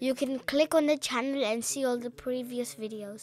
You can click on the channel and see all the previous videos.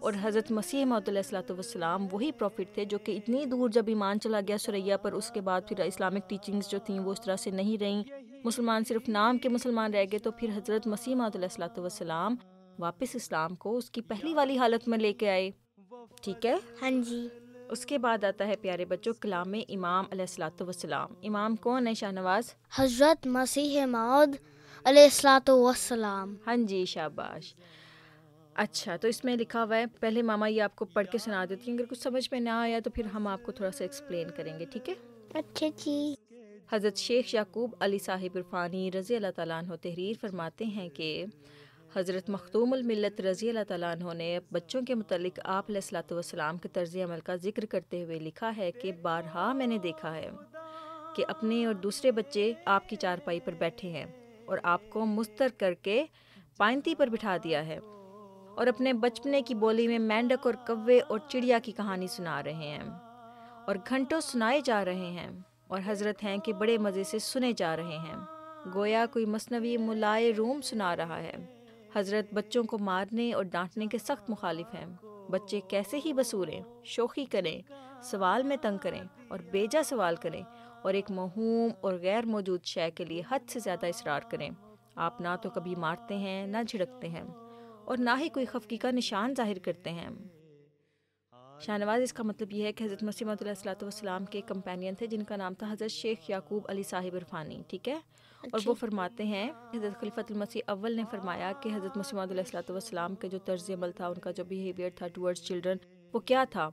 اور حضرت مسیح موعود علیہ الصلوۃ والسلام وہی پروفٹ تھے جو کہ اتنی دور جب ایمان چلا گیا سریا پر، اس کے بعد پھر اسلامک ٹیچنگز جو تھیں وہ اس طرح سے نہیں رہیں، مسلمان صرف نام کے مسلمان رہ گئے، تو پھر حضرت مسیح موعود علیہ الصلوۃ والسلام واپس اسلام کو اس کی پہلی والی حالت میں لے کے آئے. ٹھیک ہے. ہاں جی. اس کے بعد آتا ہے پیارے بچوں کلام امام علیہ الصلوۃ والسلام. امام کون ہے شاہ نواز؟ حضرت مسیح موعود علیہ الصلوۃ والسلام. ہاں جی شاباش. اچھا تو اس میں لکھا ہوا ہے، پہلے ماما یہ آپ کو پڑھ کے سنا دیتی ہیں، اگر کچھ سمجھ میں نہ آیا تو پھر ہم آپ کو تھوڑا سا ایکسپلین کریں گے. ٹھیک ہے. اچھا جی. حضرت شیخ یعقوب علی صاحب عرفانی رضی اللہ تعالیٰ عنہ تحریر فرماتے ہیں کہ حضرت مختوم الملت رضی اللہ تعالیٰ عنہ نے بچوں کے متعلق آپ علیہ الصلوۃ والسلام کے طرز عمل کا ذکر کرتے ہوئے لکھا ہے کہ بارہا میں نے دیکھا ہے کہ اپنے اور دوسرے بچے آپ کی چارپائی پر بیٹھے ہیں اور آپ کو مستر کر کے پائنتی پر بٹھا دیا ہے اور اپنے بچپنے کی بولی میں مینڈک اور کوے اور چڑیا کی کہانی سنا رہے ہیں اور گھنٹوں سنائے جا رہے ہیں اور حضرت ہیں کہ بڑے مزے سے سنے جا رہے ہیں، گویا کوئی مثنوی ملائے روم سنا رہا ہے. حضرت بچوں کو مارنے اور ڈانٹنے کے سخت مخالف ہیں. بچے کیسے ہی بسوریں، شوخی کریں، سوال میں تنگ کریں اور بیجا سوال کریں اور ایک موہوم اور غیر موجود شے کے لیے حد سے زیادہ اصرار کریں. آپ نہ تو کبھی مارتے ہیں، نہ جھڑکتے ہیں اور نہ ہی کوئی خفگی کا نشان ظاہر کرتے ہیں. شاہ نواز اس کا مطلب یہ ہے کہ حضرت مسیح موعود علیہ الصلوۃ والسلام کے کمپینین تھے جن کا نام تھا حضرت شیخ یعقوب علی صاحب عرفانی. ٹھیک ہے. اور وہ فرماتے ہیں حضرت خلیفۃ المسیح اول نے فرمایا کہ حضرت مسیح موعود علیہ الصلوۃ والسلام کے جو طرز عمل تھا، ان کا جو بیہیویئر تھا ٹورڈز چلڈرن، وہ کیا تھا.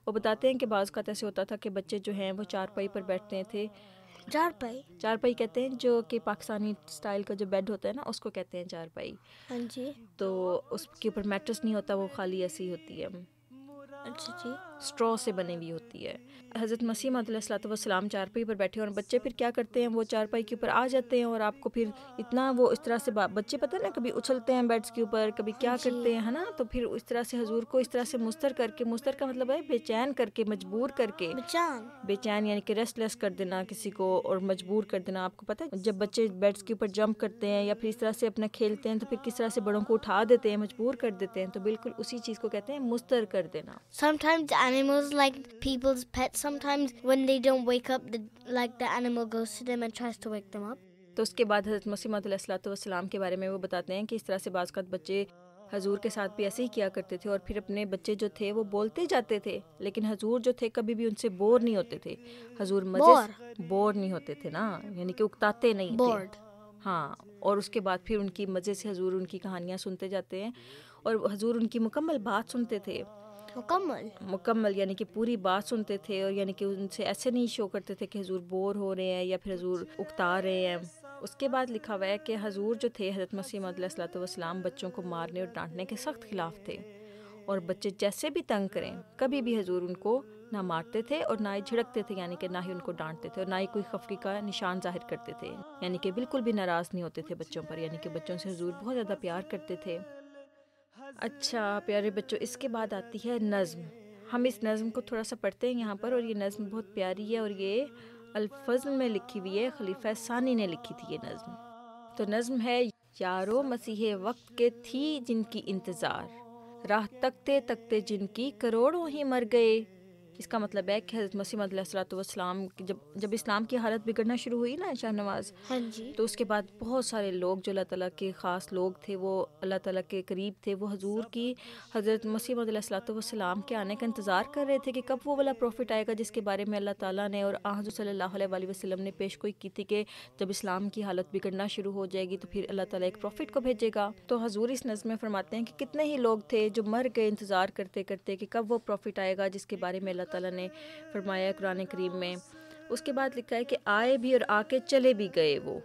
وہ بتاتے ہیں کہ بعض اوقات ایسے ہوتا تھا کہ بچے جو ہیں وہ چارپائی پر بیٹھتے تھے. چارپائی کہتے ہیں جو کہ پاکستانی اسٹائل کا جو بیڈ ہوتا ہے نا، اس کو کہتے ہیں چارپائی. ہاں جی. تو اس کے اوپر میٹرس نہیں ہوتا، وہ خالی ایسی ہوتی ہے. اچھا جی. اسٹرا سے بنی ہوئی ہوتی ہے. حضرت مسیح موعود علیہ الصلوۃ والسلام چارپائی پر بیٹھے اور بچے پھر کیا کرتے ہیں، وہ چارپائی کے اوپر آ جاتے ہیں اور آپ کو پھر اتنا وہ اس طرح سے بچے پتہ نا کبھی اچھلتے ہیں بیڈس کے اوپر، کبھی کیا کرتے ہیں، ہے نا. تو پھر اس طرح سے حضور کو اس طرح سے مستر کر کے، مستر کا مطلب ہے بے چین کر کے، مجبور کر کے، بے چین یعنی کہ ریسٹ لیس کر دینا کسی کو اور مجبور کر دینا. آپ کو پتہ ہے جب بچے بیڈس کے اوپر جمپ کرتے ہیں یا پھر اس طرح سے اپنا کھیلتے ہیں تو پھر کس طرح سے بڑوں کو اٹھا دیتے ہیں، مجبور کر دیتے ہیں. تو بالکل اسی چیز کو کہتے ہیں مستر کر دینا. Sometimes animals like people's pets. Sometimes when they don't wake up, the animal goes to them and tries to wake them up. تو اس کے بعد حضرت مسیح موعود علیہ الصلوۃ والسلام کے بارے میں وہ بتاتے ہیں کہ اس طرح سے بعض اوقات بچے حضور کے ساتھ بھی ایسے ہی کیا کرتے تھے اور پھر اپنے بچے جو تھے وہ بولتے جاتے تھے، لیکن حضور جو تھے کبھی بھی ان سے بور نہیں ہوتے تھے. حضور مزے بور نہیں ہوتے تھے نا، یعنی کہ اکتاتے نہیں تھے. ہاں. اور اس کے بعد پھر ان کی مزے سے حضور ان کی کہانیاں سنتے جاتے ہیں اور حضور ان کی مکمل بات سنتے تھے. مکمل یعنی کہ پوری بات سنتے تھے، اور یعنی کہ ان سے ایسے نہیں شو کرتے تھے کہ حضور بور ہو رہے ہیں یا پھر حضور اکتا رہے ہیں. اس کے بعد لکھا ہوا ہے کہ حضور جو تھے حضرت مسیح موعود علیہ الصلوۃ والسلام بچوں کو مارنے اور ڈانٹنے کے سخت خلاف تھے، اور بچے جیسے بھی تنگ کریں کبھی بھی حضور ان کو نہ مارتے تھے اور نہ ہی جھڑکتے تھے، یعنی کہ نہ ہی ان کو ڈانٹتے تھے اور نہ ہی کوئی خفگی کا نشان ظاہر کرتے تھے، یعنی کہ بالکل بھی ناراض نہیں ہوتے تھے بچوں پر، یعنی کہ بچوں سے حضور بہت زیادہ پیار کرتے تھے. اچھا پیارے بچوں، اس کے بعد آتی ہے نظم. ہم اس نظم کو تھوڑا سا پڑھتے ہیں یہاں پر، اور یہ نظم بہت پیاری ہے اور یہ الفضل میں لکھی ہوئی ہے، خلیفہ ثانی نے لکھی تھی یہ نظم. تو نظم ہے: یارو مسیح وقت کے تھی جن کی انتظار، راہ تکتے تکتے جن کی کروڑوں ہی مر گئے. اس کا مطلب ہے کہ حضرت مسیح موعود علیہ الصلوۃ والسلام جب اسلام کی حالت بگڑنا شروع ہوئی نا شاہ نواز، تو اس کے بعد بہت سارے لوگ جو اللہ تعالیٰ کے خاص لوگ تھے، وہ اللہ تعالیٰ کے قریب تھے، وہ حضور کی حضرت مسیح موعود علیہ الصلوۃ والسلام کے آنے کا انتظار کر رہے تھے کہ کب وہ والا پروفٹ آئے گا جس کے بارے میں اللہ تعالیٰ نے اور حضور صلی اللہ علیہ وآلہ وسلم نے پیش گوئی کی تھی کہ جب اسلام کی حالت بگڑنا شروع ہو جائے گی تو پھر اللہ تعالیٰ ایک پروفٹ کو بھیجے گا. تو حضور اس نظم میں فرماتے ہیں کہ کتنے ہی لوگ تھے جو مر گئے انتظار کرتے کرتے کہ کب وہ پروفٹ آئے گا جس کے بارے میں اللہ تعالیٰ نے فرمایا قرآن کریم میں. اس کے بعد لکھا ہے کہ آئے بھی اور آ کے چلے بھی گئے وہ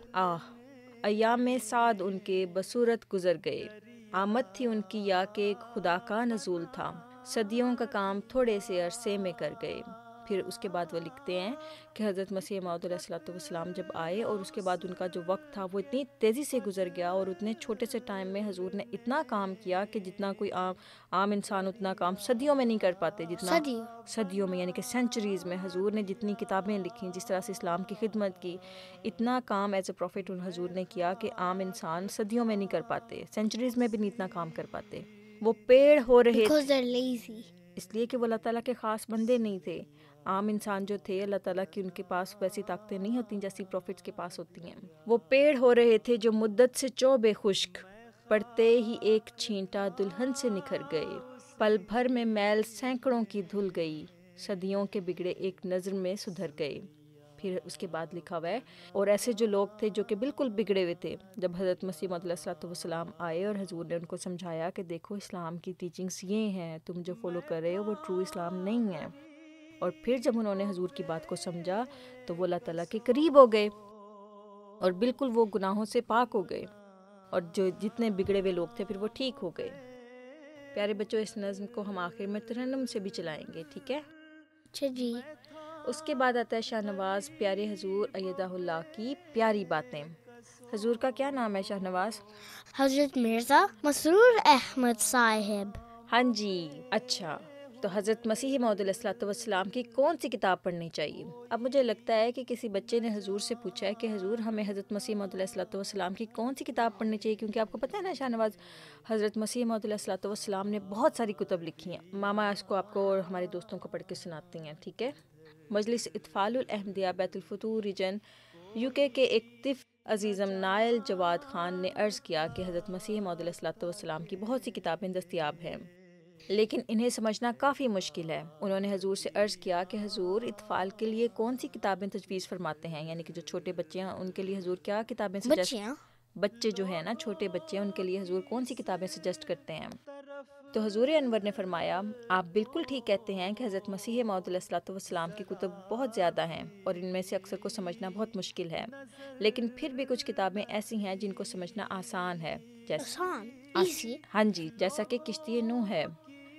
ایام سعد ان کے بصورت گزر گئے. آمد تھی ان کی یا کہ خدا کا نزول تھا، صدیوں کا کام تھوڑے سے عرصے میں کر گئے. پھر اس کے بعد وہ لکھتے ہیں کہ حضرت مسیح موعود علیہ الصلوۃ والسلام جب آئے اور اس کے بعد ان کا جو وقت تھا وہ اتنی تیزی سے گزر گیا اور اتنے چھوٹے سے ٹائم میں حضور نے اتنا کام کیا کہ جتنا کوئی عام انسان اتنا کام صدیوں میں نہیں کر پاتے. جتنا صدیوں میں یعنی کہ سینچریز میں حضور نے جتنی کتابیں لکھی، جس طرح سے اسلام کی خدمت کی، اتنا کام ایز اے پروفٹ حضور نے کیا کہ عام انسان صدیوں میں نہیں کر پاتے، سینچریز میں بھی نہیں اتنا کام کر پاتے. وہ پیڑ ہو رہے because they're lazy. اس لیے کہ وہ اللہ تعالیٰ کے خاص بندے نہیں تھے. عام انسان جو تھے اللہ تعالیٰ کی ان کے پاس ویسی طاقتیں نہیں ہوتی جیسی پروفٹس کے پاس ہوتی ہیں. وہ پیڑ ہو رہے تھے جو مدت سے چوبے خشک، پڑتے ہی ایک چھینٹا دلہن سے نکھر گئے. پل بھر میں میل سینکڑوں کی دھل گئی، صدیوں کے بگڑے ایک نظر میں سدھر گئے. پھر اس کے بعد لکھا ہوا ہے اور ایسے جو لوگ تھے جو کہ بالکل بگڑے ہوئے تھے، جب حضرت مسیح موعود علیہ الصلوۃ والسلام آئے اور حضور نے ان کو سمجھایا کہ دیکھو اسلام کی ٹیچنگس یہ ہیں، تم جو فالو کر رہے ہو وہ ٹرو اسلام نہیں ہے. اور پھر جب انہوں نے حضور کی بات کو سمجھا تو وہ اللہ تعالیٰ کے قریب ہو گئے اور بالکل وہ گناہوں سے پاک ہو گئے، اور جو جتنے بگڑے ہوئے لوگ تھے پھر وہ ٹھیک ہو گئے. پیارے بچوں، اس نظم کو ہم آخر میں ترنم سے بھی چلائیں گے، ٹھیک ہے؟ اچھا جی. اس کے بعد آتا ہے شاہ نواز پیارے حضور ایدہ اللہ کی پیاری باتیں. حضور کا کیا نام ہے شاہ نواز؟ حضرت مرزا مسرور احمد صاحب. ہاں جی، اچھا. تو حضرت مسیح موعود علیہ الصلوۃ والسلام کی کون سی کتاب پڑھنی چاہیے؟ اب مجھے لگتا ہے کہ کسی بچے نے حضور سے پوچھا ہے کہ حضور ہمیں حضرت مسیح موعود علیہ الصلوۃ والسلام کی کون سی کتاب پڑھنی چاہیے، کیونکہ آپ کو پتہ ہے نا شاہ نواز، حضرت مسیح موعود علیہ الصلوۃ والسلام نے بہت ساری کتب لکھی ہیں. ماما اس کو آپ کو اور ہمارے دوستوں کو پڑھ کے سناتی ہیں، ٹھیک ہے؟ مجلس اطفال الاحمدیہ بیت الفتوح ریجن UK کے ایک طفل عزیزم نائل جواد خان نے عرض کیا کہ حضرت مسیح موعود علیہ الصلوۃ والسلام کی بہت سی کتابیں دستیاب ہیں لیکن انہیں سمجھنا کافی مشکل ہے. انہوں نے حضور سے عرض کیا کہ حضور اطفال کے لیے کون سی کتابیں تجویز فرماتے ہیں، یعنی کہ جو چھوٹے بچے ہیں ان کے لیے حضور کیا کتابیں بچے جو ہیں نا چھوٹے بچے ان کے لیے حضور کون سی کتابیں سجیسٹ کرتے ہیں؟ تو حضور انور نے فرمایا آپ بالکل ٹھیک کہتے ہیں کہ حضرت مسیح موعود علیہ الصلوۃ والسلام کی کتب بہت زیادہ ہیں اور ان میں سے اکثر کو سمجھنا بہت مشکل ہے، لیکن پھر بھی کچھ کتابیں ایسی ہیں جن کو سمجھنا آسان ہے، ہاں جی، جیسا کہ کشتی نوح ہے.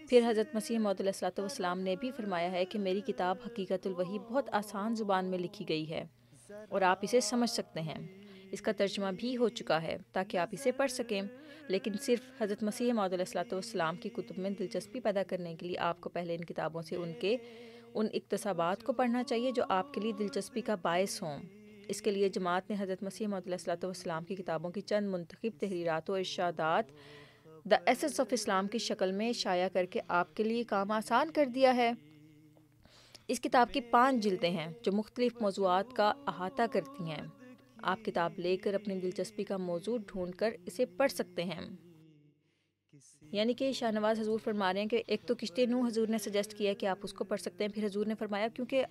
پھر حضرت مسیح موعود علیہ الصلوۃ والسلام نے بھی فرمایا ہے کہ میری کتاب حقیقت الوحی بہت آسان زبان میں لکھی گئی ہے اور آپ اسے سمجھ سکتے ہیں. اس کا ترجمہ بھی ہو چکا ہے تاکہ آپ اسے پڑھ سکیں، لیکن صرف حضرت مسیح موعود علیہ الصلوۃ والسلام کی کتب میں دلچسپی پیدا کرنے کے لیے آپ کو پہلے ان کتابوں سے ان اقتباسات کو پڑھنا چاہیے جو آپ کے لیے دلچسپی کا باعث ہوں. اس کے لیے جماعت نے حضرت مسیح موعود علیہ الصلوۃ والسلام کی کتابوں کی چند منتخب تحریرات و ارشادات دا ایسنس آف اسلام کی شکل میں شائع کر کے آپ کے لیے کام آسان کر دیا ہے. اس کتاب کی 5 جلدیں ہیں جو مختلف موضوعات کا احاطہ کرتی ہیں. آپ کتاب لے کر اپنی دلچسپی کا موضوع ڈھونڈ کر اسے پڑھ سکتے ہیں. یعنی کہ شاہ نواز حضور فرما رہے ہیں کہ ایک تو کشتی نوح حضور نے سجیسٹ کیا کہ آپ اس کو پڑھ سکتے ہیں. پھر حضور نے فرمایا کیونکہ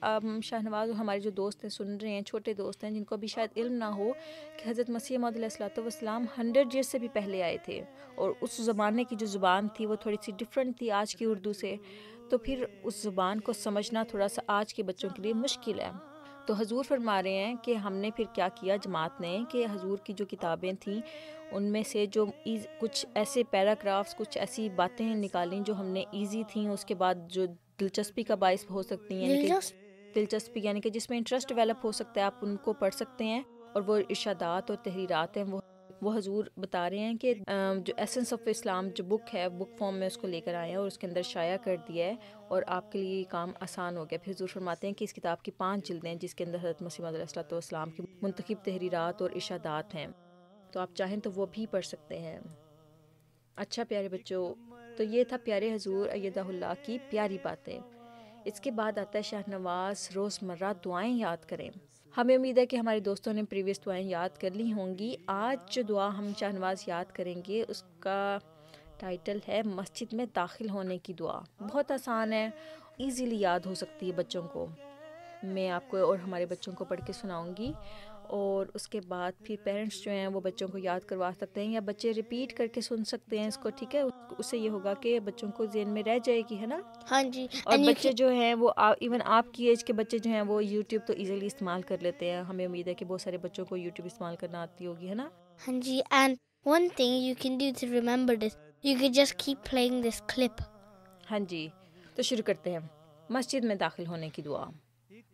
شاہ نواز ہمارے جو دوست ہیں سن رہے ہیں، چھوٹے دوست ہیں جن کو بھی شاید علم نہ ہو کہ حضرت مسیح موعود علیہ الصلوۃ والسلام 100 ایئر سے بھی پہلے آئے تھے اور اس زمانے کی جو زبان تھی وہ تھوڑی سی ڈفرینٹ تھی آج کی اردو سے، تو پھر اس زبان کو سمجھنا تھوڑا سا آج کے بچوں کے لیے مشکل ہے. تو حضور فرما رہے ہیں کہ ہم نے پھر کیا کیا جماعت نے کہ حضور کی جو کتابیں تھیں ان میں سے جو کچھ ایسے پیراگرافس، کچھ ایسی باتیں نکالیں جو ہم نے ایزی تھیں، اس کے بعد جو دلچسپی کا باعث ہو سکتی ہیں، یعنی کہ دلچسپی یعنی کہ جس میں انٹرسٹ ڈیولپ ہو سکتا ہے، آپ ان کو پڑھ سکتے ہیں. اور وہ ارشادات اور تحریرات ہیں وہ حضور بتا رہے ہیں کہ جو ایسنس آف اسلام جو بک ہے بک فارم میں اس کو لے کر آئے ہیں اور اس کے اندر شائع کر دیا ہے اور آپ کے لیے یہ کام آسان ہو گیا. پھر حضور فرماتے ہیں کہ اس کتاب کی 5 جلدیں ہیں جس کے اندر حضرت مسیح موعود علیہ الصلوۃ والسلام کی منتخب تحریرات اور ارشادات ہیں، تو آپ چاہیں تو وہ بھی پڑھ سکتے ہیں. اچھا پیارے بچوں، تو یہ تھا پیارے حضور ایدہ اللہ کی پیاری باتیں. اس کے بعد آتا ہے شاہ نواز روزمرہ دعائیں یاد کریں. ہمیں امید ہے کہ ہمارے دوستوں نے پریویس دعائیں یاد کر لی ہوں گی. آج جو دعا ہم شاہ نواز یاد کریں گے اس کا ٹائٹل ہے مسجد میں داخل ہونے کی دعا. بہت آسان ہے، ایزیلی یاد ہو سکتی ہے بچوں کو. میں آپ کو اور ہمارے بچوں کو پڑھ کے سناؤں گی اور اس کے بعد پھر پیرنٹس جو ہیں وہ بچوں کو یاد کروا سکتے ہیں یا بچے ریپیٹ کر کے سن سکتے ہیں اس کو، ٹھیک ہے؟ اس سے یہ ہوگا کہ بچوں کو ذہن میں رہ جائے گی، ہے نا؟ ہاں جی. اور بچے جو ہیں وہ ایون آپ کی ایج کے بچے جو ہیں وہ یوٹیوب تو ایزیلی استعمال کر لیتے ہیں. ہمیں امید ہے کہ بہت سارے بچوں کو یوٹیوب استعمال کرنا آتی ہوگی، ہے نا؟ ہاں جی. And one thing you can do to remember this, you can just keep playing this clip. ہاں جی، تو شروع کرتے ہیں. مسجد میں داخل ہونے کی دعا.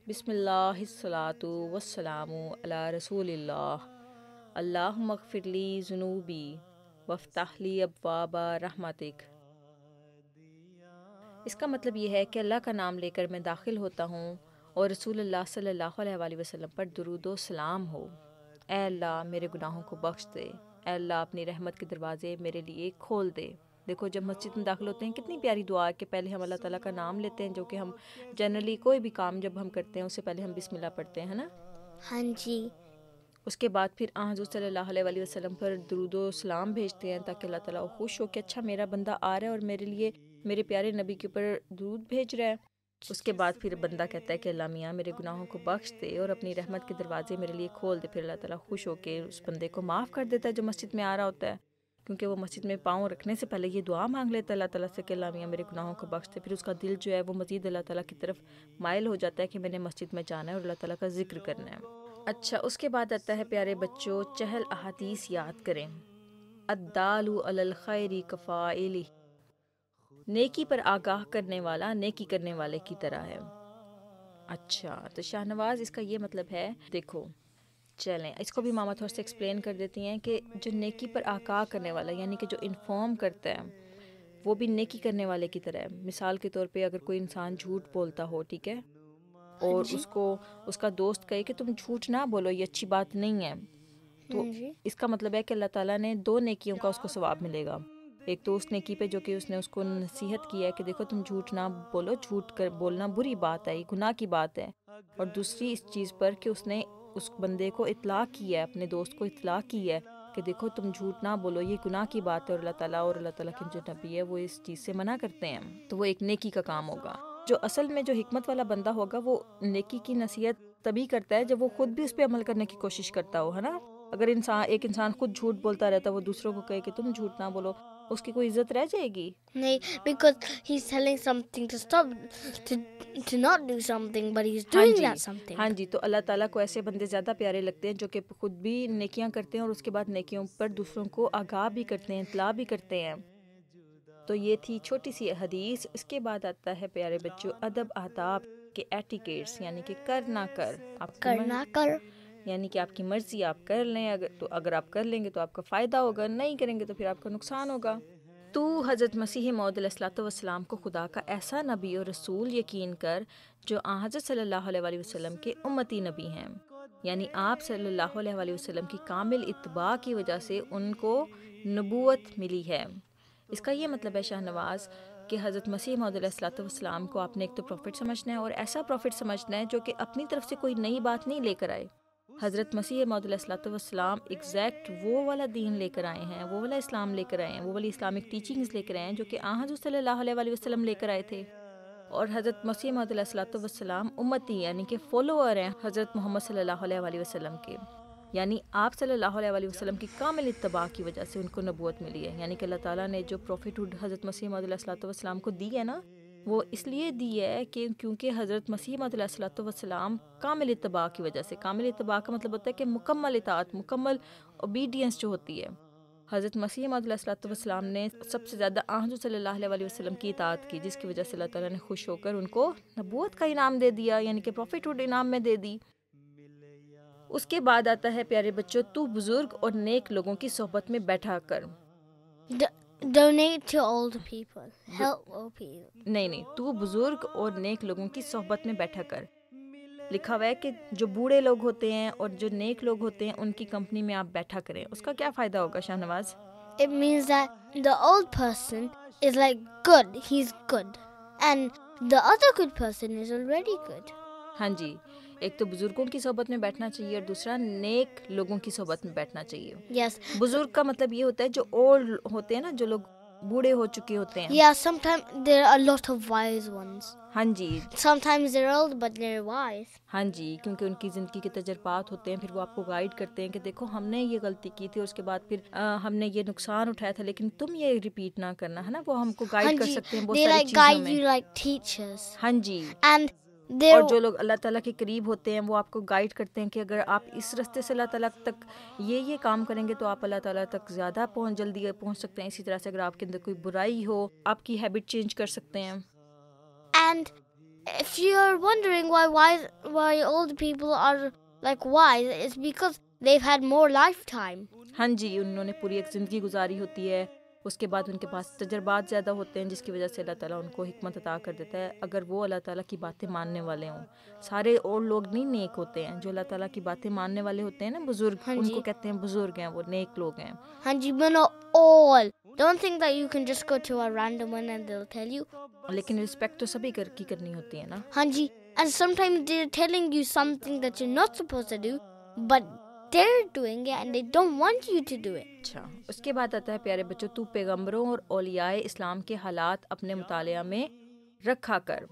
بسم اللہ الصلاۃ والسلام علی رسول اللہ. اللہم اغفر لی ذنوبی وافتح لی ابواب رحمتک. اس کا مطلب یہ ہے کہ اللہ کا نام لے کر میں داخل ہوتا ہوں اور رسول اللہ صلی اللہ علیہ وآلہ وسلم پر درود و سلام ہو. اے اللہ میرے گناہوں کو بخش دے. اے اللہ اپنی رحمت کے دروازے میرے لیے کھول دے. دیکھو جب مسجد میں داخل ہوتے ہیں کتنی پیاری دعا ہے کہ پہلے ہم اللہ تعالیٰ کا نام لیتے ہیں، جو کہ ہم جنرلی کوئی بھی کام جب ہم کرتے ہیں اس سے پہلے ہم بسم اللہ پڑھتے ہیں نا. ہاں جی. اس کے بعد پھر حضور صلی اللہ علیہ وآلہ وسلم پر درود و سلام بھیجتے ہیں تاکہ اللہ تعالیٰ خوش ہو کہ اچھا میرا بندہ آ رہا ہے اور میرے لیے میرے پیارے نبی کے اوپر درود بھیج رہا ہے. اس کے بعد پھر بندہ کہتا ہے کہ اللہ میاں میرے گناہوں کو بخش دے اور اپنی رحمت کے دروازے میرے لیے کھول دے. پھر اللہ تعالیٰ خوش ہو کے اس بندے کو معاف کر دیتا ہے جو مسجد میں آ رہا ہوتا ہے، کیونکہ وہ مسجد میں پاؤں رکھنے سے پہلے یہ دعا مانگ لیتا ہے اللہ تعالیٰ سے کہ اللہ میاں میرے گناہوں کو بخش دے. پھر اس کا دل جو ہے وہ مزید اللہ تعالیٰ کی طرف مائل ہو جاتا ہے کہ میں نے مسجد میں جانا ہے اور اللہ تعالیٰ کا ذکر کرنا ہے. اچھا اس کے بعد آتا ہے پیارے بچوں چہل احادیث یاد کریں. الدال علی الخیر کفاعلہ، نیکی پر آگاہ کرنے والا نیکی کرنے والے کی طرح ہے. اچھا تو شاہ نواز اس کا یہ مطلب ہے، دیکھو چلیں اس کو بھی ماما تھوڑا سے ایکسپلین کر دیتی ہیں کہ جو نیکی پر آگاہ کرنے والا یعنی کہ جو انفارم کرتا ہے وہ بھی نیکی کرنے والے کی طرح ہے. مثال کے طور پہ اگر کوئی انسان جھوٹ بولتا ہو، ٹھیک ہے، اور اس کو اس کا دوست کہے کہ تم جھوٹ نہ بولو یہ اچھی بات نہیں ہے، تو اس کا مطلب ہے کہ اللہ تعالیٰ نے 2 نیکیوں کا اس کو ثواب ملے گا. ایک تو اس نیکی پہ جو کہ اس نے اس کو نصیحت کی ہے کہ دیکھو تم جھوٹ نہ بولو، جھوٹ بولنا بری بات ہے، یہ گناہ کی بات ہے. اور دوسری اس چیز پر کہ اس نے اس بندے کو اطلاع کی ہے، اپنے دوست کو اطلاع کی ہے کہ دیکھو تم جھوٹ نہ بولو یہ گناہ کی بات ہے، اور اللہ تعالیٰ کے جو نبی ہے وہ اس چیز سے منع کرتے ہیں. تو وہ ایک نیکی کا کام ہوگا. جو اصل میں جو حکمت والا بندہ ہوگا وہ نیکی کی نصیحت تبھی کرتا ہے جب وہ خود بھی اس پہ عمل کرنے کی کوشش کرتا ہو، ہے نا. اگر ایک انسان خود جھوٹ بولتا رہتا ہے، وہ دوسروں کو کہے کہ تم جھوٹ نہ بولو، اس کی کوئی عزت رہ جائے گی؟ نہیں, because he's telling something to stop, to not do something, but he's doing that something. ہاں جی، تو اللہ تعالیٰ کو ایسے بندے زیادہ پیارے لگتے ہیں جو کہ خود بھی نیکیاں کرتے ہیں اور اس کے بعد نیکیوں پر دوسروں کو آگاہ بھی کرتے ہیں، اطلاع بھی کرتے ہیں. تو یہ تھی چھوٹی سی حدیث. اس کے بعد آتا ہے پیارے بچوں ادب آداب کے ایٹیکیٹس، یعنی کہ کر نہ کر. آپ کرنا کر یعنی کہ آپ کی مرضی آپ کر لیں، اگر آپ کر لیں گے تو آپ کا فائدہ ہوگا، نہیں کریں گے تو پھر آپ کا نقصان ہوگا. تو حضرت مسیح موعود علیہ الصلوۃ والسلام کو خدا کا ایسا نبی اور رسول یقین کر جو حضرت صلی اللہ علیہ وآلہ وسلم کے امتی نبی ہیں، یعنی آپ صلی اللہ علیہ وآلہ وسلم کی کامل اتباع کی وجہ سے ان کو نبوت ملی ہے. اس کا یہ مطلب ہے شاہ نواز کہ حضرت مسیح موعود علیہ الصلوۃ والسلام کو آپ نے ایک تو پروفٹ سمجھنا ہے اور ایسا پروفٹ سمجھنا ہے جو کہ اپنی طرف سے کوئی نئی بات نہیں لے کر آئے. حضرت مسیح موعود علیہ الصلوۃ والسلام ایگزیکٹ وہ والا دین لے کر آئے ہیں، وہ والا اسلام لے کر آئے ہیں، وہ والی اسلامک ٹیچنگز لے کر آئے ہیں جو کہ حضرت صلی اللہ علیہ وآلہ وسلم لے کر آئے تھے. اور حضرت مسیح موعود علیہ الصلوۃ والسلام امتی یعنی کہ فالوور ہیں حضرت محمد صلی اللہ علیہ وآلہ وسلم کے، یعنی آپ صلی اللہ علیہ وآلہ وسلم کی کامل اتباع کی وجہ سے ان کو نبوت ملی ہے. یعنی کہ اللہ تعالیٰ نے جو پروفیٹہڈ حضرت مسیح موعود علیہ الصلوۃ والسلام کو دی ہے نا، وہ اس لیے دی ہے کہ کیونکہ حضرت مسیح موعود علیہ الصلوۃ والسلام کامل اتباع کی وجہ سے، کامل اتباع کا مطلب ہوتا ہے کہ مکمل اطاعت، مکمل اوبیڈینس جو ہوتی ہے، حضرت مسیح موعود علیہ الصلوۃ والسلام نے سب سے زیادہ حضرت صلی اللہ علیہ وآلہ وسلم کی اطاعت کی، جس کی وجہ سے اللہ تعالیٰ نے خوش ہو کر ان کو نبوت کا انعام دے دیا، یعنی کہ پروفیٹہڈ انعام میں دے دی. اس کے بعد آتا ہے پیارے بچوں تو بزرگ اور نیک لوگوں کی صحبت میں بیٹھا کر. donate to old people, help old people. نہیں تو بزرگ اور نیک لوگوں کی صحبت میں بیٹھا کر. لکھا ہوا ہے کہ جو بوڑھے لوگ ہوتے ہیں اور جو نیک لوگ ہوتے ہیں ان کی کمپنی میں آپ بیٹھا کریں. اس کا کیا فائدہ ہوگا Shah Nawaz? It means that the old person is like good, he's good, and the other good person is already good. ہاں جی، ایک تو بزرگوں کی صحبت میں بیٹھنا چاہیے اور دوسرا نیک لوگوں کی صحبت میں بیٹھنا چاہیے. Yes. بزرگ کا مطلب یہ ہوتا ہے جو اولڈ ہوتے ہیں نا، جو لوگ بوڑھے ہو چکے ہوتے ہیں. Yeah, sometimes there are a lot of wise ones. ہاں جی. Sometimes they're old but they're wise. ہاں جی، کیونکہ ان کی زندگی کے تجربات ہوتے ہیں، پھر وہ آپ کو گائیڈ کرتے ہیں کہ دیکھو ہم نے یہ غلطی کی تھی اور اس کے بعد پھر ہم نے یہ نقصان اٹھایا تھا لیکن تم یہ ریپیٹ نہ کرنا، ہے نا. وہ ہم کو گائیڈ کر سکتے ہیں بہت ساری چیزوں میں. They guide you like teachers. ہاں جی. And اور جو لوگ اللہ تعالیٰ کے قریب ہوتے ہیں وہ آپ کو گائیڈ کرتے ہیں کہ اگر آپ اس رستے سے اللہ تعالیٰ تک یہ کام کریں گے تو آپ اللہ تعالیٰ تک زیادہ جلدی پہنچ سکتے ہیں. اسی طرح سے اگر آپ کے اندر کوئی برائی ہو آپ کی ہیبٹ چینج کر سکتے ہیں. And if you're wondering why old people are like wise, it's because they've had more lifetime. ہاں جی، انہوں نے پوری ایک زندگی گزاری ہوتی ہے، اس کے بعد ان کے پاس تجربات زیادہ ہوتے ہیں جس کی وجہ سے اللہ تعالیٰ ان کو حکمت عطا کر دیتا ہے اگر وہ اللہ تعالیٰ کی باتیں ماننے والے ہوں. سارے اور لوگ نہیں نیک ہوتے ہیں، جو اللہ تعالیٰ کی باتیں ماننے والے ہوتے ہیں نا بزرگ، ان کو کہتے ہیں بزرگ ہیں، وہ نیک لوگ ہیں. ہاں جی، but not all. Don't think that you can just go to a random one and they'll tell you. لیکن رسپیکٹ تو سبھی کی کرنی ہوتی ہے نا. ہاں جی. And sometimes they're telling you something that you're not supposed to do, but they're doing it and they don't want you to do it. اچھا اس کے بعد آتا ہے پیارے بچوں تو پیغمبروں اور اولیاء اسلام کے حالات اپنے مطالعہ میں رکھا کر.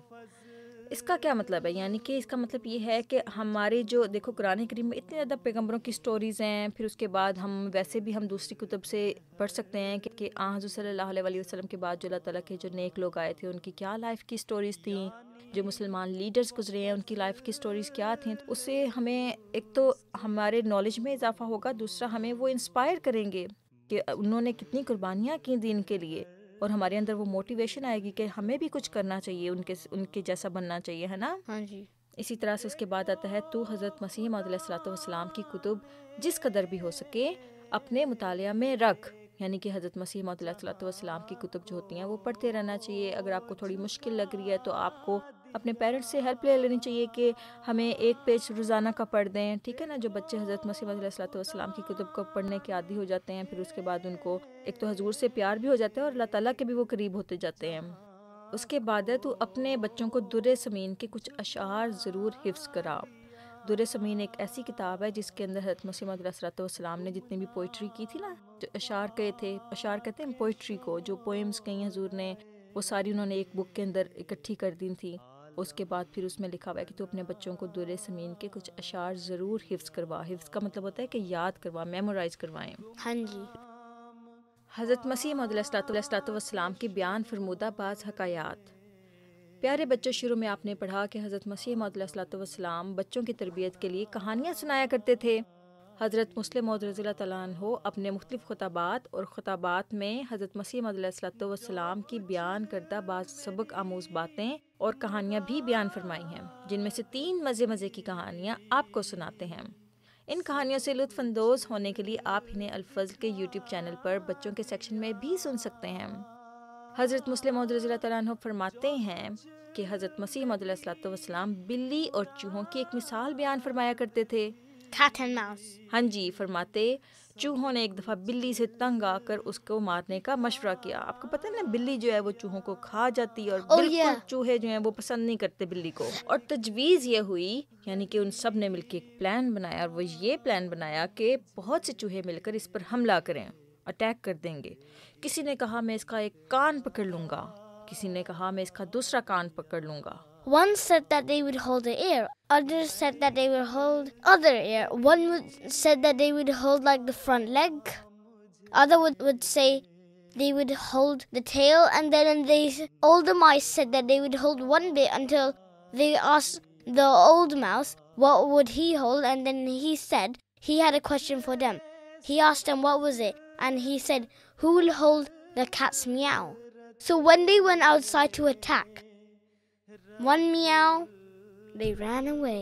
اس کا کیا مطلب ہے؟ یعنی کہ اس کا مطلب یہ ہے کہ ہمارے جو دیکھو قرآن کریم میں اتنے زیادہ پیغمبروں کی سٹوریز ہیں، پھر اس کے بعد ہم ویسے بھی ہم دوسری کتب سے پڑھ سکتے ہیں کہ حضور صلی اللہ علیہ وسلم کے بعد جو اللہ تعالیٰ کے جو نیک لوگ آئے تھے ان کی کیا لائف کی سٹوریز تھیں، جو مسلمان لیڈرز گزرے ہیں ان کی لائف کی سٹوریز کیا تھیں. اس سے ہمیں ایک تو ہمارے نالج میں اضافہ ہوگا، دوسرا ہمیں وہ انسپائر کریں گے کہ انہوں نے کتنی قربانیاں کی دین کے لیے، اور ہمارے اندر وہ موٹیویشن آئے گی کہ ہمیں بھی کچھ کرنا چاہیے، ان کے جیسا بننا چاہیے، ہے نا. ہاں جی. اسی طرح سے اس کے بعد آتا ہے تو حضرت مسیح موعود علیہ الصلوۃ والسلام کی کتب جس قدر بھی ہو سکے اپنے مطالعہ میں رکھ. یعنی کہ حضرت مسیح موعود علیہ الصلوۃ والسلام کی کتب جو ہوتی ہیں وہ پڑھتے رہنا چاہیے. اگر آپ کو تھوڑی مشکل لگ رہی ہے تو آپ کو اپنے پیرنٹس سے ہیلپ لے لینی چاہیے کہ ہمیں ایک پیج روزانہ کا پڑھ دیں، ٹھیک ہے نا. جو بچے حضرت مسیح موعود علیہ الصلوۃ والسلام کی کتب کو پڑھنے کے عادی ہو جاتے ہیں، پھر اس کے بعد ان کو ایک تو حضور سے پیار بھی ہو جاتا ہے اور اللہ تعالیٰ کے بھی وہ قریب ہوتے جاتے ہیں. اس کے بعد ہے تو اپنے بچوں کو در سمین کے کچھ اشعار ضرور حفظ کرا. در سمین ایک ایسی کتاب ہے جس کے اندر حضرت مسیح موعود علیہ الصلوۃ والسلام نے جتنی بھی پوئٹری کی تھی نا، جو اشعار کہے تھے، اشعار کہتے ہیں پوئٹری کو، جو پوئمز کہیں حضور نے وہ ساری انہوں نے ایک بک کے اندر اکٹھی کر دی تھی. اس کے بعد پھر اس میں لکھا ہوا ہے کہ تو اپنے بچوں کو در سمین کے کچھ اشعار ضرور حفظ کروا. حفظ کا مطلب ہوتا ہے کہ یاد کروا، میمورائز کروائیں. ہاں جی. حضرت مسیح موعود علیہ الصلوۃ والسلام کی بیان فرمودہ بعض حکایات. پیارے بچوں، شروع میں آپ نے پڑھا کہ حضرت مسیح موعود علیہ الصلوۃ والسلام بچوں کی تربیت کے لیے کہانیاں سنایا کرتے تھے. حضرت مسلم موعود رضی اللہ تعالیٰ عنہ اپنے مختلف خطابات میں حضرت مسیح موعود علیہ الصلوۃ والسلام کی بیان کردہ بعض سبق آموز باتیں اور کہانیاں بھی بیان فرمائی ہیں، جن میں سے 3 مزے کی کہانیاں آپ کو سناتے ہیں. ان کہانیوں سے لطف اندوز ہونے کے لیے آپ انہیں الفضل کے یوٹیوب چینل پر بچوں کے سیکشن میں بھی سن سکتے ہیں. حضرت مسلم موعود رضی اللہ تعالیٰ عنہ فرماتے ہیں کہ حضرت مسیح موعود علیہ الصلوۃ والسلام بلی اور چوہوں کی ایک مثال بیان فرمایا کرتے تھے. Cat and mouse. ہاں جی، فرماتے چوہوں نے ایک دفعہ بلی سے تنگ آ کر اس کو مارنے کا مشورہ کیا. آپ کو پتہ ہے نا بلی جو ہے وہ چوہوں کو کھا جاتی ہے، اور بالکل چوہے جو ہیں وہ پسند نہیں کرتے بلی کو. اور تجویز یہ ہوئی، یعنی کہ ان سب نے مل کے ایک پلان بنایا، اور وہ یہ پلان بنایا کہ بہت سے چوہے مل کر اس پر حملہ کریں، اٹیک کر دیں گے. کسی نے کہا میں اس کا ایک کان پکڑ لوں گا، کسی نے کہا میں اس کا دوسرا کان پکڑ لوں گا. One said that they would hold the ear. Others said that they would hold other ear. One said that they would hold like the front leg. Other would say they would hold the tail. And then older mice said that they would hold one bit until they asked the old mouse what would he hold. And then he said he had a question for them. He asked them what was it. And he said, who will hold the cat's meow? So when they went outside to attack, one meow, they ran away.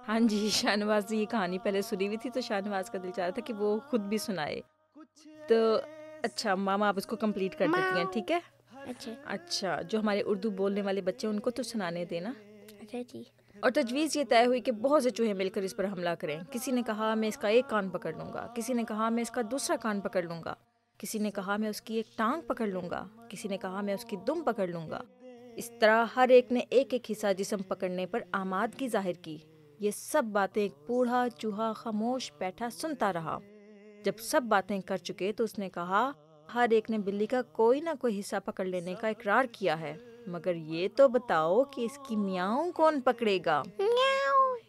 ہاں جی، شاہنواز یہ کہانی پہلے سنی ہوئی تھی تو شاہنواز کا دل چاہ رہا تھا کہ وہ خود بھی سنائے. تو اچھا ماما آپ اس کو کمپلیٹ کر دیتی ہیں، ٹھیک ہے. اچھا جو ہمارے اردو بولنے والے بچے ان کو تو سنانے دینا. اچھا جی. اور تجویز یہ طے ہوئی کہ بہت سے چوہے مل کر اس پر حملہ کریں. کسی نے کہا میں اس کا ایک کان پکڑ لوں گا، کسی نے کہا میں اس کا دوسرا کان پکڑ لوں گا، کسی نے کہا میں اس کی ایک ٹانگ پکڑ لوں گا، کسی نے کہا میں اس کی دم پکڑ لوں گا. اس طرح ہر ایک نے ایک حصہ جسم پکڑنے پر آمادگی ظاہر کی. یہ سب باتیں ایک بوڑھا چوہا خاموش بیٹھا سنتا رہا. جب سب باتیں کر چکے تو اس نے کہا ہر ایک نے بلی کا کوئی نہ کوئی حصہ پکڑ لینے کا اقرار کیا ہے، مگر یہ تو بتاؤ کہ اس کی میاؤں کون پکڑے گا.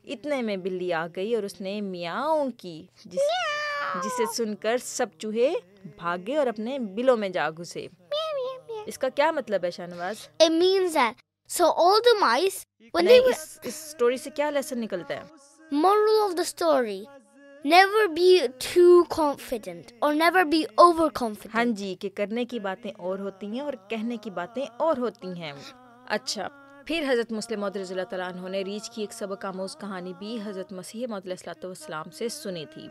اتنے میں بلی آ گئی اور اس نے میاؤں کی، جسے سن کر سب چوہے بھاگے اور اپنے بلوں میں جا گھسے. اس کا کیا مطلب ہے Shahnawaz? It means that so all the mice when نہیں، they were اس سٹوری سے کیا لیسن نکلتا ہے؟ moral of the story, never be too confident or never be overconfident. ہاں جی، کہ کرنے کی باتیں اور ہوتی ہیں اور کہنے کی باتیں اور ہوتی ہیں. اچھا پھر حضرت مسلم موعود رضی اللہ تعالیٰ عنہ نے ریچھ کی ایک سبق آموز کہانی بھی حضرت مسیح موعود علیہ الصلوۃ والسلام سے سنی تھی.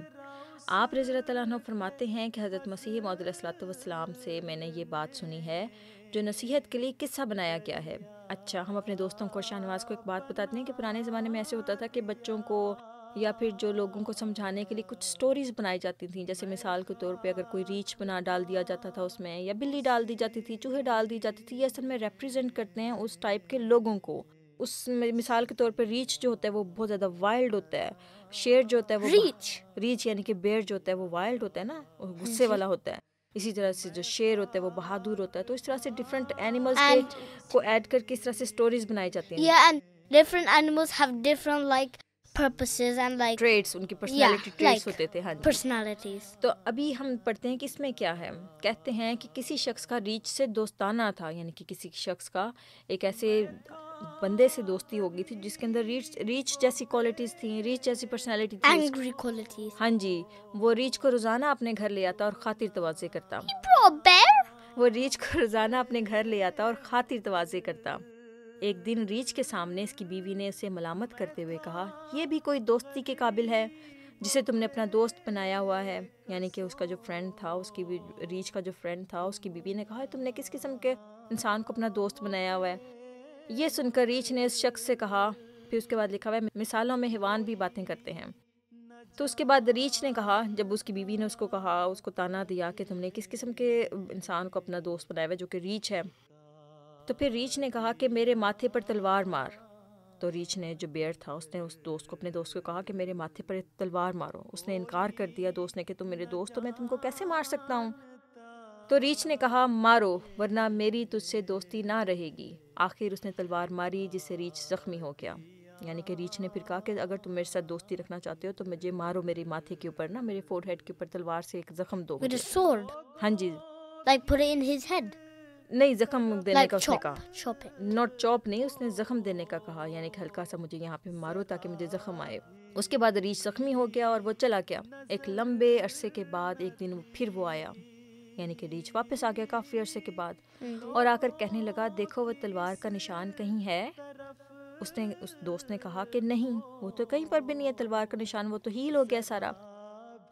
آپ رضی اللہ تعالیٰ عنہ فرماتے ہیں کہ حضرت مسیح موعود علیہ الصلوۃ والسلام سے میں نے یہ بات سنی ہے جو نصیحت کے لیے قصہ بنایا گیا ہے. اچھا ہم اپنے دوستوں کو شاہنواز کو ایک بات بتاتے ہیں کہ پرانے زمانے میں ایسے ہوتا تھا کہ بچوں کو یا پھر جو لوگوں کو سمجھانے کے لیے کچھ سٹوریز بنائی جاتی تھیں، جیسے مثال کے طور پہ اگر کوئی ریچھ بنا ڈال دیا جاتا تھا اس میں، یا بلی ڈال دی جاتی تھی، چوہے ڈال دی جاتی تھی، یہ اصل میں ریپریزنٹ کرتے ہیں اس ٹائپ کے لوگوں کو. اس میں مثال کے طور پہ ریچھ جو ہوتا ہے وہ بہت زیادہ وائلڈ ہوتا ہے، شیر جو ہوتا ہے وہ ریچھ یعنی کہ بیئر جو ہوتا ہے وہ وائلڈ ہوتا ہے نا، وہ غصے والا ہوتا ہے. اسی طرح سے جو شیر ہوتا ہے وہ بہادر ہوتا ہے. تو اس طرح سے ڈفرینٹ اینیملز کے کو ایڈ کر کے اس طرح سے سٹوریز بنائی جاتی ہیں. Yeah, and different animals have different like purposes and like traits, ان کی پرسنالٹی ٹریٹس ہوتے تھے. ہاں جی، personalities. تو ابھی ہم پڑھتے ہیں کہ اس میں کیا ہے. کہتے ہیں کہ کسی شخص کا ریچھ سے دوستانہ تھا، یعنی کہ کسی شخص کا ایک ایسے بندے سے دوستی ہو گئی تھی جس کے اندر ریچھ جیسی کوالٹیز تھیں، ریچھ جیسی پرسنالٹی تھی. Angry qualities. ہاں جی، وہ ریچھ کو روزانہ اپنے گھر لے آتا اور خاطر تواضع کرتا. Bro, bear? وہ ریچھ کو روزانہ اپنے گھر لے آتا اور خاطر تواضع کرتا. ایک دن ریچھ کے سامنے اس کی بیوی نے اسے ملامت کرتے ہوئے کہا، یہ بھی کوئی دوستی کے قابل ہے جسے تم نے اپنا دوست بنایا ہوا ہے. یعنی کہ اس کا جو فرینڈ تھا، اس کی ریچھ کا جو فرینڈ تھا، اس کی بیوی نے کہا تم نے کس قسم کے انسان کو اپنا دوست بنایا ہوا ہے. یہ سن کر ریچھ نے اس شخص سے کہا، پھر اس کے بعد لکھا ہوا ہے مثالوں میں حیوان بھی باتیں کرتے ہیں. تو اس کے بعد ریچھ نے کہا، جب اس کی بیوی نے اس کو کہا، اس کو تانا دیا کہ تم نے کس قسم کے انسان کو اپنا دوست بنایا ہوا ہے جو کہ ریچھ ہے، تو پھر ریچھ نے کہا کہ میرے ماتھے پر تلوار مار. تو ریچھ نے جو بیئر تھا اس نے اس دوست کو، اپنے دوست کو کہا کہ میرے ماتھے پر تلوار مارو. اس نے انکار کر دیا دوست نے کہ تم میرے دوست ہو، میں تم کو کیسے مار سکتا ہوں. تو ریچھ نے کہا مارو ورنہ میری تجھ سے دوستی نہ رہے گی. آخر اس نے تلوار ماری جس سے ریچھ زخمی ہو گیا. یعنی کہ ریچھ نے پھر کہا کہ اگر تم میرے ساتھ دوستی رکھنا چاہتے ہو تو مجھے مارو، میرے ماتھے کے اوپر نا، میرے فور ہیڈ کے اوپر تلوار سے ایک زخم دو. With a sword? ہاں جی، Like put it in his head? نہیں، زخم دینے Like کا اس نے کہا. chop it. ناٹ چاپ نہیں، اس نے زخم دینے کا کہا، یعنی کہ ہلکا سا مجھے یہاں پہ مارو تاکہ مجھے زخم آئے. اس کے بعد ریچھ زخمی ہو گیا اور وہ چلا گیا. ایک لمبے عرصے کے بعد ایک دن پھر وہ آیا، یعنی کہ ریچھ واپس آ گیا کافی عرصے کے بعد، اور آ کر کہنے لگا دیکھو وہ تلوار کا نشان کہیں ہے. اس دوست نے کہا کہ نہیں، وہ تو کہیں پر بھی نہیں ہے تلوار کا نشان، وہ تو ہیل ہو گیا سارا.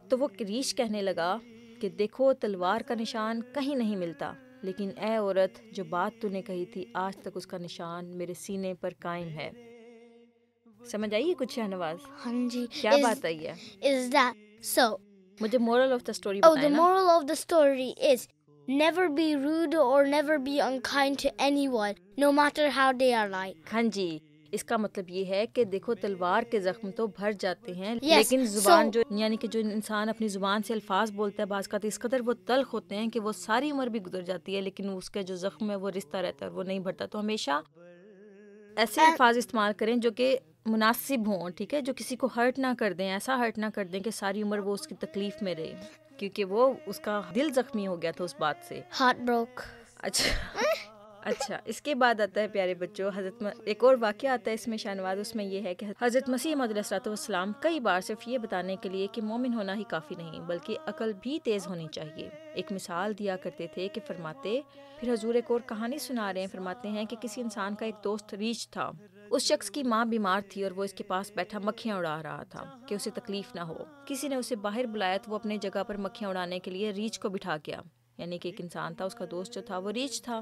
تو وہ ریچھ کہنے لگا کہ دیکھو تلوار کا نشان کہیں نہیں ملتا، لیکن اے عورت جو بات تو نے کہی تھی آج تک اس کا نشان میرے سینے پر قائم ہے. سمجھ آئیے کچھ شہنواز؟ ہاں جی. کیا بات آئی ہے؟ Is that so? مجھے moral of the story Oh, بتائیں the نا. moral of the story is never be rude or never be unkind to anyone, no matter how they are like. ہاں جی، اس کا مطلب یہ ہے کہ دیکھو تلوار کے زخم تو بھر جاتے ہیں، Yes, لیکن زبان جو یعنی کہ جو انسان اپنی زبان سے الفاظ بولتا ہے بعض اوقات اس قدر وہ تلخ ہوتے ہیں کہ وہ ساری عمر بھی گزر جاتی ہے، لیکن اس کا جو زخم ہے وہ رشتہ رہتا ہے اور وہ نہیں بھرتا. تو ہمیشہ ایسے الفاظ استعمال کریں جو کہ مناسب ہوں، ٹھیک ہے، جو کسی کو ہرٹ نہ کر دیں، ایسا ہرٹ نہ کر دیں کہ ساری عمر وہ اس کی تکلیف میں رہے، کیونکہ وہ اس کا دل زخمی ہو گیا تھا اس بات سے. Heart broke. اچھا اس کے بعد آتا ہے پیارے بچوں ایک اور واقعہ آتا ہے اس میں شہنواز. اس میں یہ ہے کہ حضرت مسیح موعود علیہ السلام کئی بار صرف یہ بتانے کے لیے کہ مومن ہونا ہی کافی نہیں بلکہ عقل بھی تیز ہونی چاہیے ایک مثال دیا کرتے تھے کہ فرماتے، پھر حضور ایک اور کہانی سنا رہے ہیں، فرماتے ہیں کہ کسی انسان کا ایک دوست ریچھ تھا. اس شخص کی ماں بیمار تھی اور وہ اس کے پاس بیٹھا مکھیاں اڑا رہا تھا کہ اسے تکلیف نہ ہو. کسی نے اسے باہر بلایا تو وہ اپنے جگہ پر مکھیاں اڑانے کے لیے ریچھ کو بٹھا گیا. یعنی کہ ایک انسان تھا، اس کا دوست جو تھا وہ ریچھ تھا.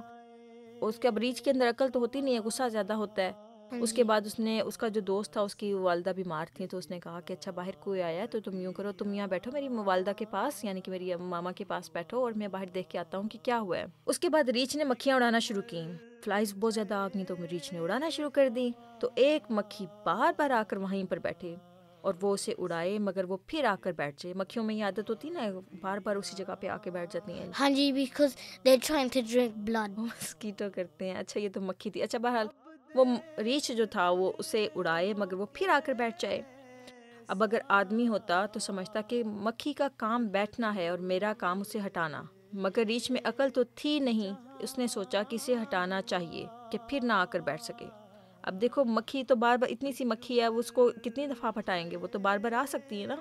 اس کے اب ریچھ کے اندر عقل تو ہوتی نہیں ہے، غصہ زیادہ ہوتا ہے. اس کے بعد اس کا جو دوست تھا، اس کی والدہ بیمار تھی، تو اس نے کہا کہ اچھا باہر کوئی آیا ہے تو تم یوں کرو، تم یہاں بیٹھو میری والدہ کے پاس، یعنی کہ میری ماما کے پاس بیٹھو اور میں باہر دیکھ کے آتا ہوں کہ کیا ہوا ہے. اس کے بعد ریچھ نے مکھیاں اڑانا شروع کی. فلائز بہت زیادہ آ گئیں تو ریچھ نے اڑانا شروع کر دی. تو ایک مکھی بار بار آ کر وہیں پر بیٹھے اور وہ اسے اڑائے مگر وہ پھر آ کر بیٹھ جائے. مکھیوں میں یہ عادت ہوتی ہے نا، بار بار اسی جگہ پہ آ کے بیٹھ جاتی ہیں. ہاں جی, because they're trying to drink blood. Mosquito کرتے ہیں. اچھا یہ تو مکھی تھی. اچھا بہرحال وہ ریچھ جو تھا وہ اسے اڑائے مگر وہ پھر آ کر بیٹھ جائے. اب اگر آدمی ہوتا تو سمجھتا کہ مکھی کا کام بیٹھنا ہے اور میرا کام اسے ہٹانا، مگر ریچھ میں عقل تو تھی نہیں. اس نے سوچا کہ اسے ہٹانا چاہیے کہ پھر نہ آ کر بیٹھ سکے. اب دیکھو مکھی تو بار بار، اتنی سی مکھی ہے، اس کو کتنی دفعہ ہٹائیں گے، وہ تو بار بار آ سکتی ہے نا.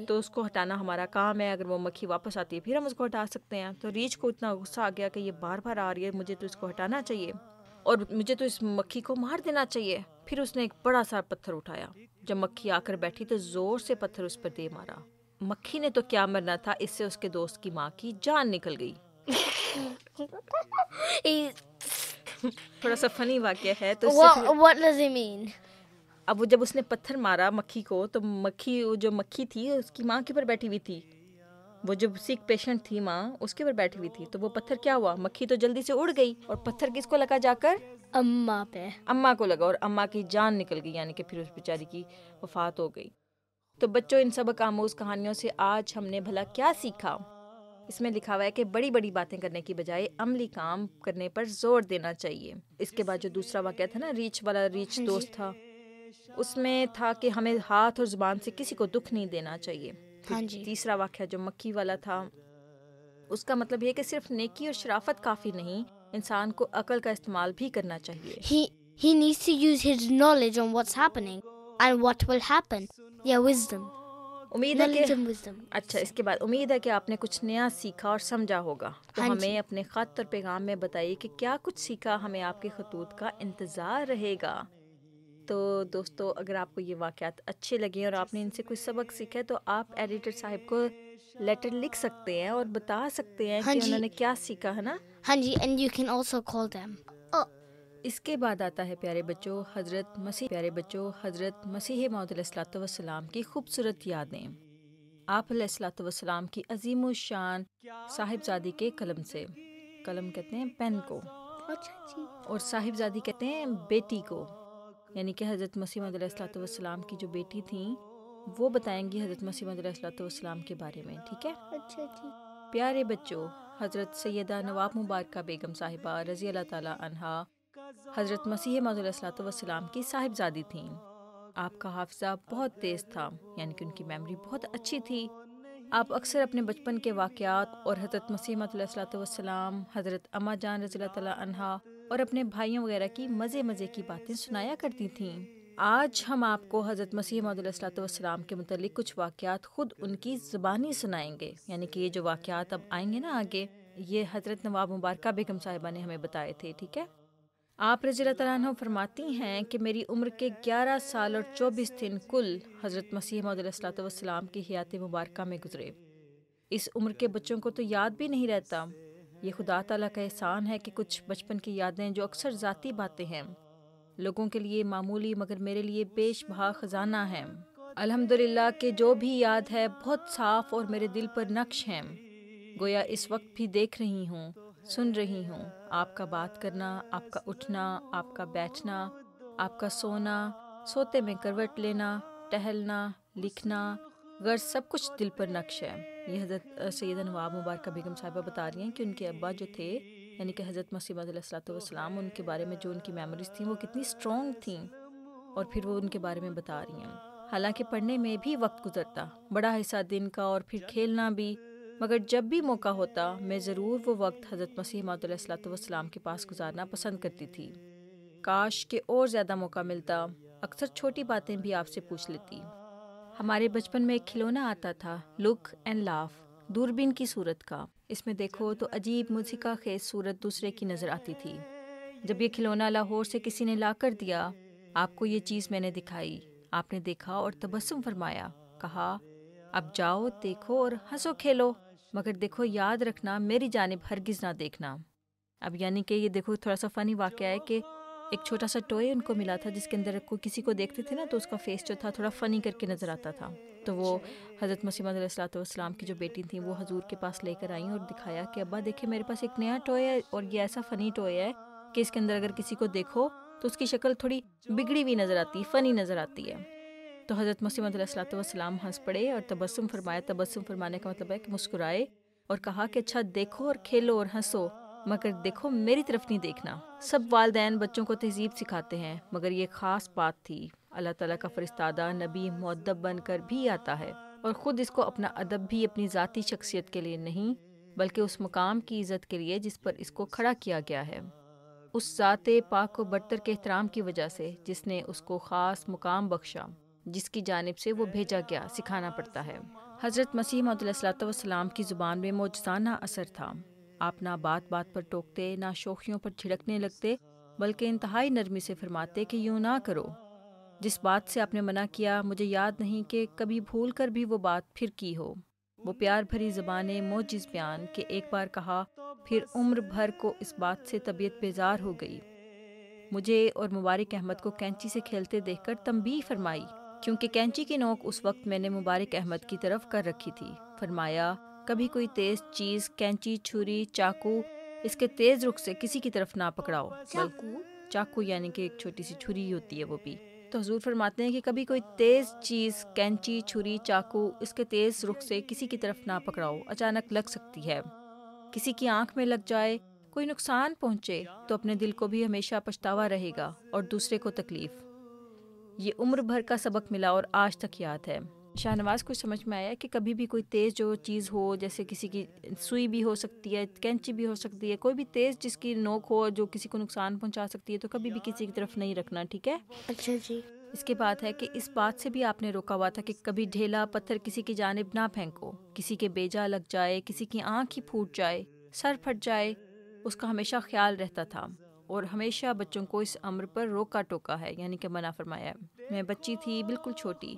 تو اس کو ہٹانا ہمارا کام ہے. اگر وہ مکھی واپس آتی ہے پھر ہم اس کو ہٹا سکتے ہیں. تو ریچھ کو اتنا غصہ آ گیا کہ یہ بار بار آ رہی ہے، مجھے تو اس کو ہٹانا چاہیے اور مجھے تو اس مکھی کو مار دینا چاہیے. پھر اس نے ایک بڑا سا پتھر اٹھایا. جب مکھی آ کر بیٹھی تو زور سے پتھر اس پر دے مارا. مکھی نے تو کیا مرنا تھا، اس سے اس کے دوست کی ماں کی جان نکل گئی. تھوڑا سا فنی واقعہ ہے. تو what does it mean? اب وہ جب اس نے پتھر مارا مکھی کو تو مکھی جو مکھی تھی اس کی ماں کے اوپر بیٹھی ہوئی تھی، وہ جو سیک پیشنٹ تھی ماں اس کے اوپر بیٹھی ہوئی تھی، تو وہ پتھر کیا ہوا، مکھی تو جلدی سے اڑ گئی اور پتھر کس کو لگا جا کر، اماں پہ. اماں کو لگا اور اماں کی جان نکل گئی، یعنی کہ پھر اس بیچاری کی وفات ہو گئی. تو بچوں ان سبق آموز کہانیوں سے آج ہم نے بھلا کیا سیکھا؟ اس میں لکھا ہوا ہے کہ بڑی بڑی باتیں کرنے کی بجائے عملی کام کرنے پر زور دینا چاہیے. اس کے بعد جو دوسرا واقعہ تھا نا، ریچھ والا، ریچھ دوست تھا، اس میں تھا کہ ہمیں ہاتھ اور زبان سے کسی کو دکھ نہیں دینا چاہیے. ہاں جی. تیسرا واقعہ جو مکھی والا تھا، اس کا مطلب یہ کہ صرف نیکی اور شرافت کافی نہیں، انسان کو عقل کا استعمال بھی کرنا چاہیے. He needs to use his knowledge on what's happening and what will happen. Yeah, wisdom. امید ہے کہ Knowledge and wisdom. اچھا، اس کے بعد امید ہے کہ آپ نے کچھ نیا سیکھا اور سمجھا ہوگا. تو ہاں جی. ہمیں اپنے خط اور پیغام میں بتائیے کہ کیا کچھ سیکھا، ہمیں آپ کے خطوط کا انتظار رہے گا. تو دوستو، اگر آپ کو یہ واقعات اچھے لگے اور آپ نے ان سے کچھ سبق سیکھا تو آپ ایڈیٹر صاحب کو لیٹر لکھ سکتے ہیں اور بتا سکتے ہیں کہ انہوں نے کیا سیکھا، ہے نا. ہاں جی. And you can also call them. اس کے بعد آتا ہے پیارے بچوں حضرت مسیح موعود علیہ الصلوۃ والسلام کی خوبصورت یادیں. آپ علیہ الصلوۃ والسلام کی عظیم الشان صاحبزادی کے قلم سے، قلم کہتے ہیں پین کو، اچھا جی. اور صاحبزادی کہتے ہیں بیٹی کو، یعنی کہ حضرت مسیح موعود علیہ الصلوۃ والسلام کی جو بیٹی تھیں وہ بتائیں گی حضرت مسیح موعود علیہ الصلوۃ والسلام کے بارے میں. ٹھیک ہے اچھا جی. پیارے بچوں، حضرت سیدہ نواب مبارکہ بیگم صاحبہ رضی اللہ تعالیٰ عنہا حضرت مسیح موعود علیہ الصلوۃ والسلام کی صاحبزادی تھیں. آپ کا حافظہ بہت تیز تھا، یعنی کہ ان کی میموری بہت اچھی تھی. آپ اکثر اپنے بچپن کے واقعات اور حضرت مسیح موعود علیہ الصلوۃ والسلام، حضرت اماں جان رضی اللہ تعالیٰ عنہا اور اپنے بھائیوں وغیرہ کی مزے کی باتیں سنایا کرتی تھیں. آج ہم آپ کو حضرت مسیح موعود علیہ الصلوۃ والسلام کے متعلق کچھ واقعات خود ان کی زبانی سنائیں گے. یعنی کہ یہ جو واقعات اب آئیں گے نا آگے، یہ حضرت نواب مبارکہ بیگم صاحبہ نے ہمیں بتائے تھے. ٹھیک ہے. آپ رضی اللہ تعالیٰ عنہ فرماتی ہیں کہ میری عمر کے 11 سال اور 24 دن کل حضرت مسیح موعود علیہ الصلوۃ والسلام کی حیات مبارکہ میں گزرے. اس عمر کے بچوں کو تو یاد بھی نہیں رہتا. یہ خدا تعالیٰ کا احسان ہے کہ کچھ بچپن کی یادیں جو اکثر ذاتی باتیں ہیں، لوگوں کے لیے معمولی مگر میرے لیے بیش بہا خزانہ ہیں. الحمدللہ کہ جو بھی یاد ہے بہت صاف اور میرے دل پر نقش ہیں. گویا اس وقت بھی دیکھ رہی ہوں، سن رہی ہوں آپ کا بات کرنا، آپ کا اٹھنا، آپ کا بیٹھنا، آپ کا سونا، سوتے میں کروٹ لینا، ٹہلنا، لکھنا، غرض سب کچھ دل پر نقش ہے. یہ حضرت سیدہ نواب مبارکہ بیگم صاحبہ بتا رہی ہیں کہ ان کے ابا جو تھے، یعنی کہ حضرت مسیح موعود علیہ الصلوۃ والسلام، ان کے بارے میں جو ان کی میموریز تھیں وہ کتنی اسٹرانگ تھیں، اور پھر وہ ان کے بارے میں بتا رہی ہیں. حالانکہ پڑھنے میں بھی وقت گزرتا، بڑا حصہ دن کا اور پھر کھیلنا بھی، مگر جب بھی موقع ہوتا میں ضرور وہ وقت حضرت مسیح موعود علیہ الصلوۃ والسلام کے پاس گزارنا پسند کرتی تھی. کاش کہ اور زیادہ موقع ملتا، اکثر چھوٹی باتیں بھی آپ سے پوچھ لیتی. ہمارے بچپن میں ایک کھلونا آتا تھا، لک اینڈ لاف، دوربین کی صورت کا. اس میں دیکھو تو عجیب موسیقہ خیز صورت دوسرے کی نظر آتی تھی. جب یہ کھلونا لاہور سے کسی نے لا کر دیا، آپ کو یہ چیز میں نے دکھائی، آپ نے دیکھا اور تبسم فرمایا، کہا اب جاؤ دیکھو اور ہنسو کھیلو، مگر دیکھو یاد رکھنا میری جانب ہرگز نہ دیکھنا. اب یعنی کہ یہ دیکھو تھوڑا سا فنی واقعہ ہے کہ ایک چھوٹا سا ٹوئے ان کو ملا تھا جس کے اندر کوئی کسی کو دیکھتے تھے نا تو اس کا فیس جو تھا تھوڑا فنی کر کے نظر آتا تھا. تو وہ حضرت مسیح موعود علیہ الصلوۃ والسلام کی جو بیٹی تھیں وہ حضور کے پاس لے کر آئیں اور دکھایا کہ ابا دیکھیں میرے پاس ایک نیا ٹوئے ہے، اور یہ ایسا فنی ٹوئے ہے کہ اس کے اندر اگر کسی کو دیکھو تو اس کی شکل تھوڑی بگڑی ہوئی نظر آتی، فنی نظر آتی ہے. تو حضرت مسیح موعود علیہ الصلوۃ والسلام ہنس پڑے اور تبسم فرمایا. تبسم فرمانے کا مطلب ہے کہ مسکرائے اور کہا کہ اچھا دیکھو اور کھیلو اور ہنسو، مگر دیکھو میری طرف نہیں دیکھنا. سب والدین بچوں کو تہذیب سکھاتے ہیں، مگر یہ خاص بات تھی. اللہ تعالیٰ کا فرستادہ نبی مؤدب بن کر بھی آتا ہے، اور خود اس کو اپنا ادب بھی اپنی ذاتی شخصیت کے لیے نہیں بلکہ اس مقام کی عزت کے لیے جس پر اس کو کھڑا کیا گیا ہے، اس ذات پاک و برتر کے احترام کی وجہ سے جس نے اس کو خاص مقام بخشا، جس کی جانب سے وہ بھیجا گیا، سکھانا پڑتا ہے. حضرت مسیح موعود علیہ الصلوۃ والسلام کی زبان میں معجزانہ اثر تھا. آپ نہ بات بات پر ٹوکتے، نہ شوخیوں پر چھڑکنے لگتے، بلکہ انتہائی نرمی سے فرماتے کہ یوں نہ کرو. جس بات سے آپ نے منع کیا مجھے یاد نہیں کہ کبھی بھول کر بھی وہ بات پھر کی ہو. وہ پیار بھری زبان موجز بیان کہ ایک بار کہا پھر عمر بھر کو اس بات سے طبیعت بیزار ہو گئی. مجھے اور مبارک احمد کو کینچی سے کھیلتے دیکھ کر تنبیہ فرمائی، کیونکہ کینچی کی نوک اس وقت میں نے مبارک احمد کی طرف کر رکھی تھی۔ فرمایا، کبھی کوئی تیز چیز، کینچی، چھری، چاقو، اس کے تیز رخ سے کسی کی طرف نہ پکڑاؤ۔ چاقو یعنی کہ ایک چھوٹی سی چھری ہوتی ہے وہ بھی۔ تو حضور فرماتے ہیں کہ کبھی کوئی تیز چیز، کینچی، چھری، چاقو، اس کے تیز رخ سے کسی کی طرف نہ پکڑاؤ، اچانک لگ سکتی ہے، کسی کی آنکھ میں لگ جائے، کوئی نقصان پہنچے تو اپنے دل کو بھی ہمیشہ پچھتاوا رہے گا اور دوسرے کو تکلیف۔ یہ عمر بھر کا سبق ملا اور آج تک یاد ہے۔ شاہ نواز کو سمجھ میں آیا کہ کبھی بھی کوئی تیز جو چیز ہو، جیسے کسی کی سوئی بھی ہو سکتی ہے، کینچی بھی ہو سکتی ہے، کوئی بھی تیز جس کی نوک ہو جو کسی کو نقصان پہنچا سکتی ہے، تو کبھی بھی کسی کی طرف نہیں رکھنا، ٹھیک ہے؟ اچھا جی۔ اس کے بعد ہے کہ اس بات سے بھی آپ نے روکا ہوا تھا کہ کبھی ڈھیلا پتھر کسی کی جانب نہ پھینکو، کسی کے بیجا لگ جائے، کسی کی آنکھ ہی پھوٹ جائے، سر پھٹ جائے، اس کا ہمیشہ خیال رہتا تھا، اور ہمیشہ بچوں کو اس امر پر روکا ٹوکا ہے، یعنی کہ منع فرمایا ہے۔ میں بچی تھی، بالکل چھوٹی،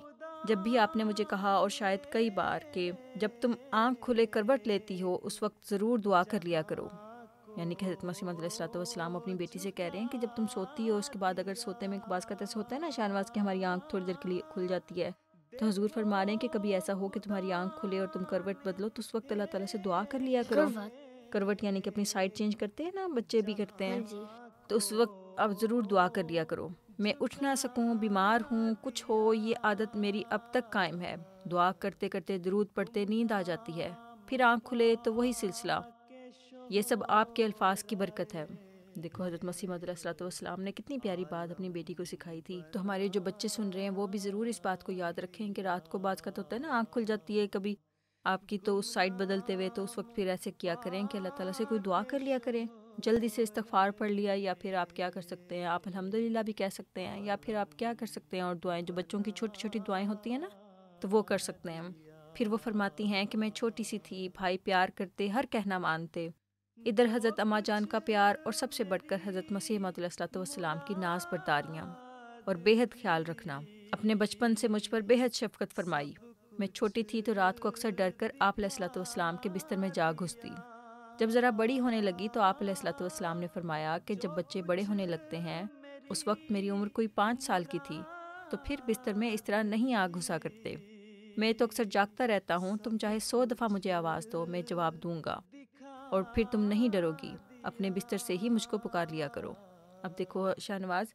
جب بھی آپ نے مجھے کہا، اور شاید کئی بار، کہ جب تم آنکھ کھلے کروٹ لیتی ہو اس وقت ضرور دعا کر لیا کرو، یعنی کہ حضرت مسیح موعود علیہ الصلوۃ والسلام اپنی بیٹی سے کہہ رہے ہیں کہ جب تم سوتی ہو اس کے بعد اگر سوتے میں بعض کا ایسا ہوتا ہے نا شاہ نواز کہ ہماری آنکھ تھوڑی دیر کے لیے کھل جاتی ہے، تو حضور فرما رہے ہیں کہ کبھی ایسا ہو کہ تمہاری آنکھ کھلے اور تم کروٹ بدلو تو اس وقت اللہ تعالیٰ سے دعا کر لیا کرو۔ کروٹ یعنی کہ اپنی سائڈ چینج کرتے ہیں نا، بچے بھی کرتے ہیں، تو اس وقت اب ضرور دعا کر لیا کرو۔ میں اٹھ نہ سکوں، بیمار ہوں، کچھ ہو، یہ عادت میری اب تک قائم ہے، دعا کرتے کرتے درود پڑھتے نیند آ جاتی ہے، پھر آنکھ کھلے تو وہی سلسلہ، یہ سب آپ کے الفاظ کی برکت ہے۔ دیکھو حضرت مسیح موعود علیہ الصلوۃ والسلام نے کتنی پیاری بات اپنی بیٹی کو سکھائی تھی۔ تو ہمارے جو بچے سن رہے ہیں وہ بھی ضرور اس بات کو یاد رکھیں کہ رات کو بعض کا تو ہوتا ہے نا آنکھ کھل جاتی ہے کبھی آپ کی، تو اس سائڈ بدلتے ہوئے، تو اس وقت پھر ایسے کیا کریں کہ اللہ تعالیٰ سے کوئی دعا کر لیا کریں، جلدی سے استغفار پڑھ لیا، یا پھر آپ کیا کر سکتے ہیں، آپ الحمدللہ بھی کہہ سکتے ہیں، یا پھر آپ کیا کر سکتے ہیں، اور دعائیں جو بچوں کی چھوٹی چھوٹی دعائیں ہوتی ہیں نا تو وہ کر سکتے ہیں۔ پھر وہ فرماتی ہیں کہ میں چھوٹی سی تھی، بھائی پیار کرتے، ہر کہنا مانتے، ادھر حضرت اماں جان کا پیار، اور سب سے بڑھ کر حضرت مسیح موعود علیہ الصلوۃ والسلام کی ناز برداریاں اور بے حد خیال رکھنا، اپنے بچپن سے مجھ پر بے حد شفقت فرمائی۔ میں چھوٹی تھی تو رات کو اکثر ڈر کر آپ علیہ الصلوۃ والسلام کے بستر میں جا گھستی۔ جب ذرا بڑی ہونے لگی تو آپ علیہ الصلوۃ والسلام نے فرمایا کہ جب بچے بڑے ہونے لگتے ہیں، اس وقت میری عمر کوئی 5 سال کی تھی، تو پھر بستر میں اس طرح نہیں آ گھسا کرتے، میں تو اکثر جاگتا رہتا ہوں، تم چاہے 100 دفعہ مجھے آواز دو، میں جواب دوں گا، اور پھر تم نہیں ڈرو گی، اپنے بستر سے ہی مجھ کو پکار لیا کرو۔ اب دیکھو شاہ نواز،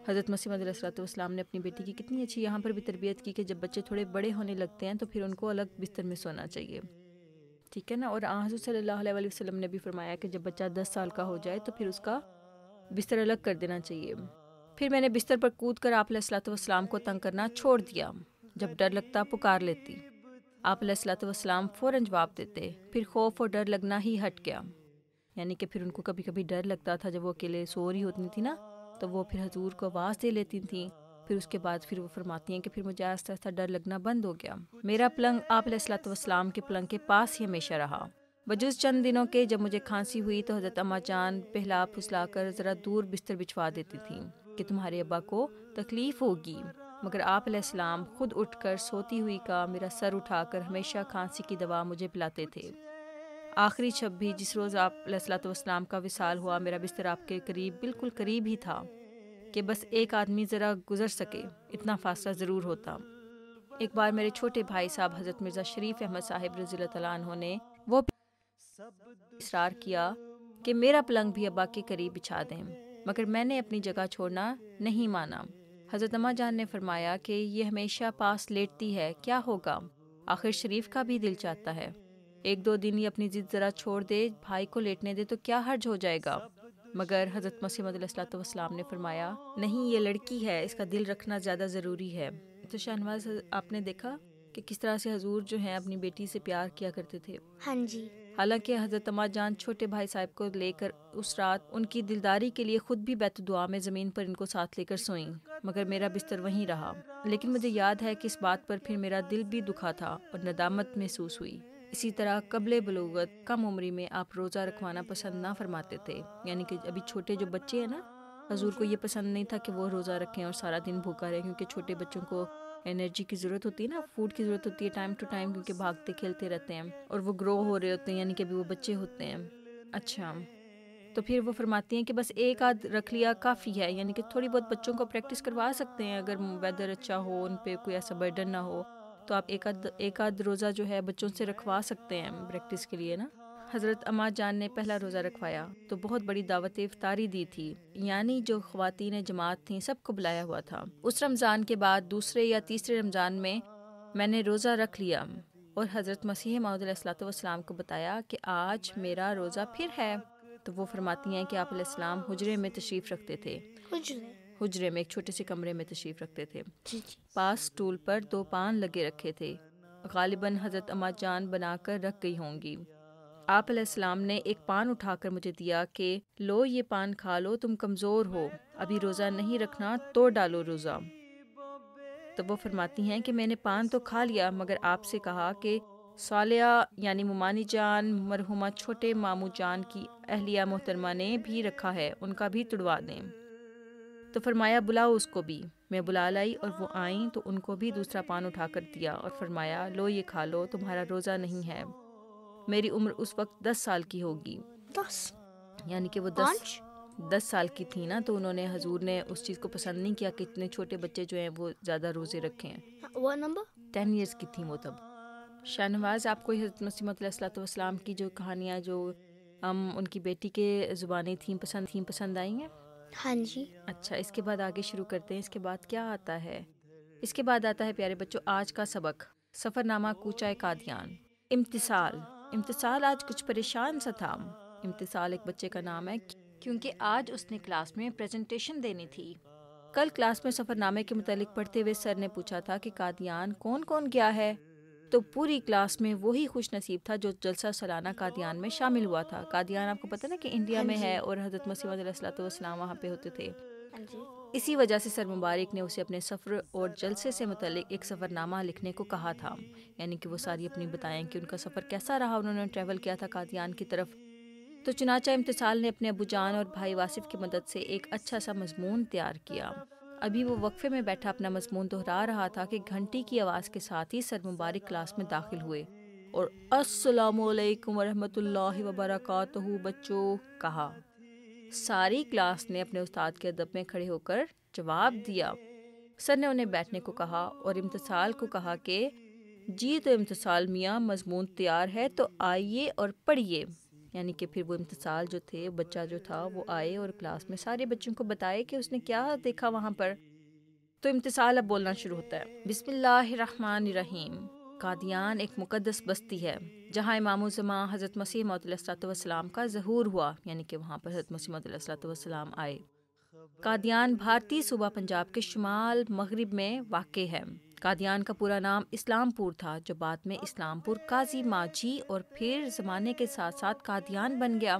حضرت مسیح موعود علیہ الصلوۃ والسلام نے اپنی بیٹی کی کتنی اچھی یہاں پر بھی تربیت کی کہ جب بچے تھوڑے بڑے ہونے لگتے ہیں تو پھر ان کو الگ بستر میں سونا چاہیے، ٹھیک ہے نا۔ اور حضور صلی اللہ علیہ وآلہ وسلم نے بھی فرمایا کہ جب بچہ 10 سال کا ہو جائے تو پھر اس کا بستر الگ کر دینا چاہیے۔ پھر میں نے بستر پر کود کر آپ علیہ الصلوۃ والسلام کو تنگ کرنا چھوڑ دیا، جب ڈر لگتا پکار لیتی، آپ علیہ الصلوۃ والسلام فوراً جواب دیتے، پھر خوف اور ڈر لگنا ہی ہٹ گیا، یعنی کہ پھر ان کو کبھی کبھی ڈر لگتا تھا جب وہ اکیلے سو رہی ہوتی تھی نا، تو وہ پھر حضور کو آواز دے لیتی تھیں، پھر اس کے بعد پھر وہ فرماتی ہیں کہ پھر مجھے آہستہ آہستہ ڈر لگنا بند ہو گیا، میرا پلنگ آپ علیہ الصلوۃ والسلام کے پلنگ کے پاس ہی ہمیشہ رہا، بجز چند دنوں کے جب مجھے کھانسی ہوئی تو حضرت اماں جان پہلا پھسلا کر ذرا دور بستر بچھوا دیتی تھیں کہ تمہارے ابا کو تکلیف ہوگی، مگر آپ علیہ السلام خود اٹھ کر سوتی ہوئی کا میرا سر اٹھا کر ہمیشہ کھانسی کی دوا مجھے پلاتے تھے۔ آخری شب بھی جس روز آپ علیہ الصلوۃ والسلام کا وصال ہوا، میرا بستر آپ کے قریب، بالکل قریب ہی تھا کہ بس ایک آدمی ذرا گزر سکے، اتنا فاصلہ ضرور ہوتا۔ ایک بار میرے چھوٹے بھائی صاحب حضرت مرزا شریف احمد صاحب رضی اللہ تعالیٰ عنہ نے وہ اصرار کیا کہ میرا پلنگ بھی ابا کے قریب بچھا دیں، مگر میں نے اپنی جگہ چھوڑنا نہیں مانا۔ حضرت اماں جان نے فرمایا کہ یہ ہمیشہ پاس لیٹتی ہے، کیا ہوگا، آخر شریف کا بھی دل چاہتا ہے، 1-2 دن یہ اپنی ضد ذرا چھوڑ دے، بھائی کو لیٹنے دے تو کیا حرج ہو جائے گا، مگر حضرت مسیح موعود علیہ الصلوۃ والسلام نے فرمایا نہیں، یہ لڑکی ہے، اس کا دل رکھنا زیادہ ضروری ہے۔ تو شاہ نواز، آپ نے دیکھا کہ کس طرح سے حضور جو ہیں اپنی بیٹی سے پیار کیا کرتے تھے۔ ہاں جی۔ حالانکہ حضرت اماں جان چھوٹے بھائی صاحب کو لے کر اس رات ان کی دلداری کے لیے خود بھی بیت دعا میں زمین پر ان کو ساتھ لے کر سوئیں، مگر میرا بستر وہیں رہا، لیکن مجھے یاد ہے کہ اس بات پر پھر میرا دل بھی دکھا تھا اور ندامت محسوس ہوئی۔ اسی طرح قبل بلوغت کم عمری میں آپ روزہ رکھوانا پسند نہ فرماتے تھے، یعنی کہ ابھی چھوٹے جو بچے ہیں نا، حضور کو یہ پسند نہیں تھا کہ وہ روزہ رکھیں اور سارا دن بھوکا رہے، کیونکہ چھوٹے بچوں کو انرجی کی ضرورت ہوتی ہے نا، فوڈ کی ضرورت ہوتی ہے ٹائم ٹو ٹائم، کیونکہ بھاگتے کھیلتے رہتے ہیں اور وہ گرو ہو رہے ہوتے ہیں، یعنی کہ ابھی وہ بچے ہوتے ہیں۔ اچھا، تو پھر وہ فرماتی ہیں کہ بس ایک آدھ رکھ لیا کافی ہے، یعنی کہ تھوڑی بہت بچوں کو پریکٹس کروا سکتے ہیں، اگر ویدر اچھا ہو، ان پہ کوئی ایسا برڈن نہ ہو تو آپ ایک آدھ روزہ جو ہے بچوں سے رکھوا سکتے ہیں پریکٹس کے لیے نا۔ حضرت اما جان نے پہلا روزہ رکھوایا تو بہت بڑی دعوت افطاری دی تھی، یعنی جو خواتین جماعت تھیں سب کو بلایا ہوا تھا۔ اس رمضان کے بعد دوسرے یا تیسرے رمضان میں نے روزہ رکھ لیا اور حضرت مسیح موعود علیہ الصلوۃ والسلام کو بتایا کہ آج میرا روزہ پھر ہے۔ تو وہ فرماتی ہیں کہ آپ علیہ السلام حجرے میں تشریف رکھتے تھے، حجرے میں ایک چھوٹے سے کمرے میں تشریف رکھتے تھے، پاس سٹول پر 2 پان لگے رکھے تھے، غالباً حضرت اما جان بنا کر رکھ گئی ہوں گی۔ آپ علیہ السلام نے ایک پان اٹھا کر مجھے دیا کہ لو یہ پان کھا لو، تم کمزور ہو، ابھی روزہ نہیں رکھنا، توڑ ڈالو روزہ۔ تو وہ فرماتی ہیں کہ میں نے پان تو کھا لیا مگر آپ سے کہا کہ صالحہ یعنی ممانی جان مرحومہ چھوٹے ماموں جان کی اہلیہ محترمہ نے بھی رکھا ہے، ان کا بھی تڑوا دیں۔ تو فرمایا بلاؤ اس کو بھی۔ میں بلا لائی اور وہ آئیں تو ان کو بھی دوسرا پان اٹھا کر دیا اور فرمایا لو یہ کھا لو، تمہارا روزہ نہیں ہے۔ میری عمر اس وقت 10 سال کی ہوگی، 10 یعنی کہ وہ 10 سال کی تھی نا، تو انہوں نے حضور نے اس چیز کو پسند نہیں کیا کہ اتنے چھوٹے بچے جو ہیں وہ زیادہ روزے رکھیں۔ What number؟ 10 ایئرس کی تھیں وہ تب۔ شاہ نواز، آپ کو حضرت مسیح موعود علیہ الصلوۃ والسلام کی جو کہانیاں جو ان کی بیٹی کے زبانیں تھیں پسند آئی ہیں؟ ہاں جی۔ اچھا، اس کے بعد آگے شروع کرتے ہیں۔ اس کے بعد کیا آتا ہے؟ اس کے بعد آتا ہے پیارے بچوں آج کا سبق، سفر نامہ کوچہ قادیان۔ امتثال آج کچھ پریشان سا تھا۔ امتثال ایک بچے کا نام ہے کیونکہ آج اس نے کلاس میں پریزنٹیشن دینی تھی۔ کل کلاس میں سفر نامے کے متعلق پڑھتے ہوئے سر نے پوچھا تھا کہ قادیان کون کون گیا ہے، تو پوری کلاس میں وہی خوش نصیب تھا جو جلسہ سالانہ قادیان میں شامل ہوا تھا۔ قادیان آپ کو پتہ نا کہ انڈیا میں ہے اور حضرت مسیح موعود علیہ الصلوۃ والسلام وہاں پہ ہوتے تھے۔ اسی وجہ سے سر مبارک نے اسے اپنے سفر اور جلسے سے متعلق ایک سفر نامہ لکھنے کو کہا تھا، یعنی کہ وہ ساری اپنی بتائیں کہ ان کا سفر کیسا رہا، انہوں نے ٹریول کیا تھا قادیان کی طرف۔ تو چنانچہ امتثال نے اپنے ابو جان اور بھائی واصف کی مدد سے ایک اچھا سا مضمون تیار کیا۔ ابھی وہ وقفے میں بیٹھا اپنا مضمون دہرا رہا تھا کہ گھنٹی کی آواز کے ساتھ ہی سر مبارک کلاس میں داخل ہوئے اور السلام علیکم ورحمۃ اللہ وبرکاتہ بچوں کہا۔ ساری کلاس نے اپنے استاد کے ادب میں کھڑے ہو کر جواب دیا۔ سر نے انہیں بیٹھنے کو کہا اور امتثال کو کہا کہ جی تو امتثال میاں مضمون تیار ہے تو آئیے اور پڑھیے، یعنی کہ پھر وہ امتثال جو تھے بچہ جو تھا وہ آئے اور کلاس میں سارے بچوں کو بتائے کہ اس نے کیا دیکھا وہاں پر۔ تو امتثال اب بولنا شروع ہوتا ہے۔ بسم اللہ الرحمن الرحیم۔ قادیان ایک مقدس بستی ہے جہاں امام الزمان حضرت مسیح موعود علیہ الصلوۃ والسلام کا ظہور ہوا، یعنی کہ وہاں پر حضرت مسیح موعود علیہ الصلوۃ والسلام آئے۔ قادیان بھارتی صوبہ پنجاب کے شمال مغرب میں واقع ہے۔ قادیان کا پورا نام اسلام پور تھا جو بعد میں اسلام پور قاضی ماجھی اور پھر زمانے کے ساتھ ساتھ قادیان بن گیا۔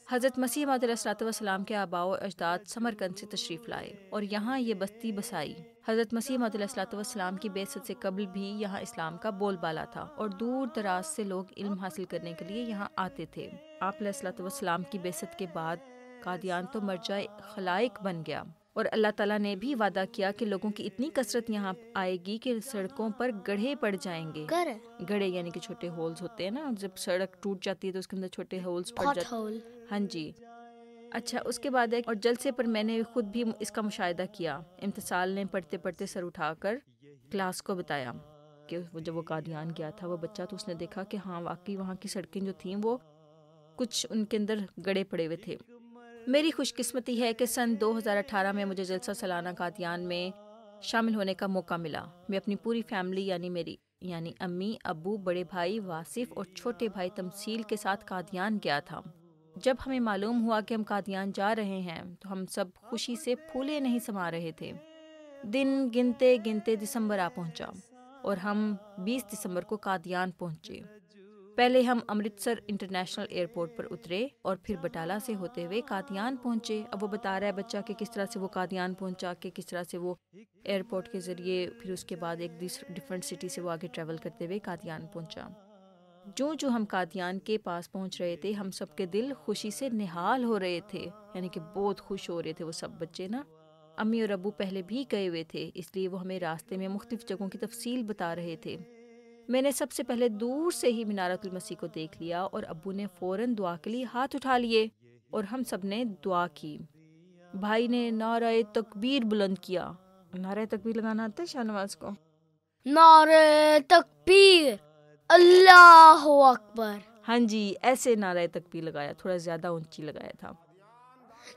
حضرت مسیح موعود علیہ الصلوۃ والسلام کے آباء و اجداد سمرقند سے تشریف لائے اور یہاں یہ بستی بسائی۔ حضرت مسیح موعود علیہ الصلوۃ والسلام کی بعثت سے قبل بھی یہاں اسلام کا بول بالا تھا اور دور دراز سے لوگ علم حاصل کرنے کے لیے یہاں آتے تھے۔ آپ علیہ الصلوۃ والسلام کی بعثت کے بعد قادیان تو مرجع خلائق بن گیا اور اللہ تعالیٰ نے بھی وعدہ کیا کہ لوگوں کی اتنی کثرت یہاں آئے گی کہ سڑکوں پر گڑھے پڑ جائیں گے۔ گڑھے یعنی کہ چھوٹے ہولز ہوتے ہیں نا، جب سڑک ٹوٹ جاتی ہے تو اس کے اندر چھوٹے ہولز پڑ جاتے ہیں۔ ہاں جی۔ اچھا، اس کے بعد ایک اور جلسے پر میں نے خود بھی اس کا مشاہدہ کیا۔ امتثال نے پڑھتے پڑھتے سر اٹھا کر کلاس کو بتایا کہ جب وہ قادیان گیا تھا وہ بچہ تو اس نے دیکھا کہ ہاں واقعی وہاں کی سڑکیں جو تھیں وہ کچھ ان کے اندر گڑھے پڑے ہوئے تھے۔ میری خوش قسمتی ہے کہ سن 2018 میں مجھے جلسہ سالانہ قادیان میں شامل ہونے کا موقع ملا۔ میں اپنی پوری فیملی یعنی امی، ابو، بڑے بھائی واصف اور چھوٹے بھائی تمثیل کے ساتھ قادیان گیا تھا۔ جب ہمیں معلوم ہوا کہ ہم قادیان جا رہے ہیں تو ہم سب خوشی سے پھولے نہیں سما رہے تھے۔ دن گنتے گنتے دسمبر آ پہنچا اور ہم 20 دسمبر کو قادیان پہنچے۔ پہلے ہم امرتسر انٹرنیشنل ایئرپورٹ پر اترے اور پھر بٹالہ سے ہوتے ہوئے قادیان پہنچے۔ اب وہ بتا رہا ہے بچہ کہ کس طرح سے وہ قادیان پہنچا، کہ کس طرح سے وہ ایئرپورٹ کے ذریعے پھر اس کے بعد ایک ڈفرینٹ سٹی سے وہ آگے ٹریول کرتے ہوئے قادیان پہنچا۔ جو ہم قادیان کے پاس پہنچ رہے تھے ہم سب کے دل خوشی سے نہال ہو رہے تھے، یعنی کہ بہت خوش ہو رہے تھے وہ سب بچے نا۔ امی اور ابو پہلے بھی گئے ہوئے تھے، اس لیے وہ ہمیں راستے میں مختلف جگہوں کی تفصیل بتا رہے تھے۔ میں نے سب سے پہلے دور سے ہی منارۃ المسیح کو دیکھ لیا اور ابو نے فوراً دعا کے لیے ہاتھ اٹھا لیے اور ہم سب نے دعا کی. بھائی نے نعرہ تکبیر بلند کیا. نعرہ تکبیر لگانا آتا ہے شاہ نواز کو؟ نعرہ تکبیر، اللہ اکبر. ہاں جی، ایسے نعرہ تکبیر لگایا، تھوڑا زیادہ اونچی لگایا تھا.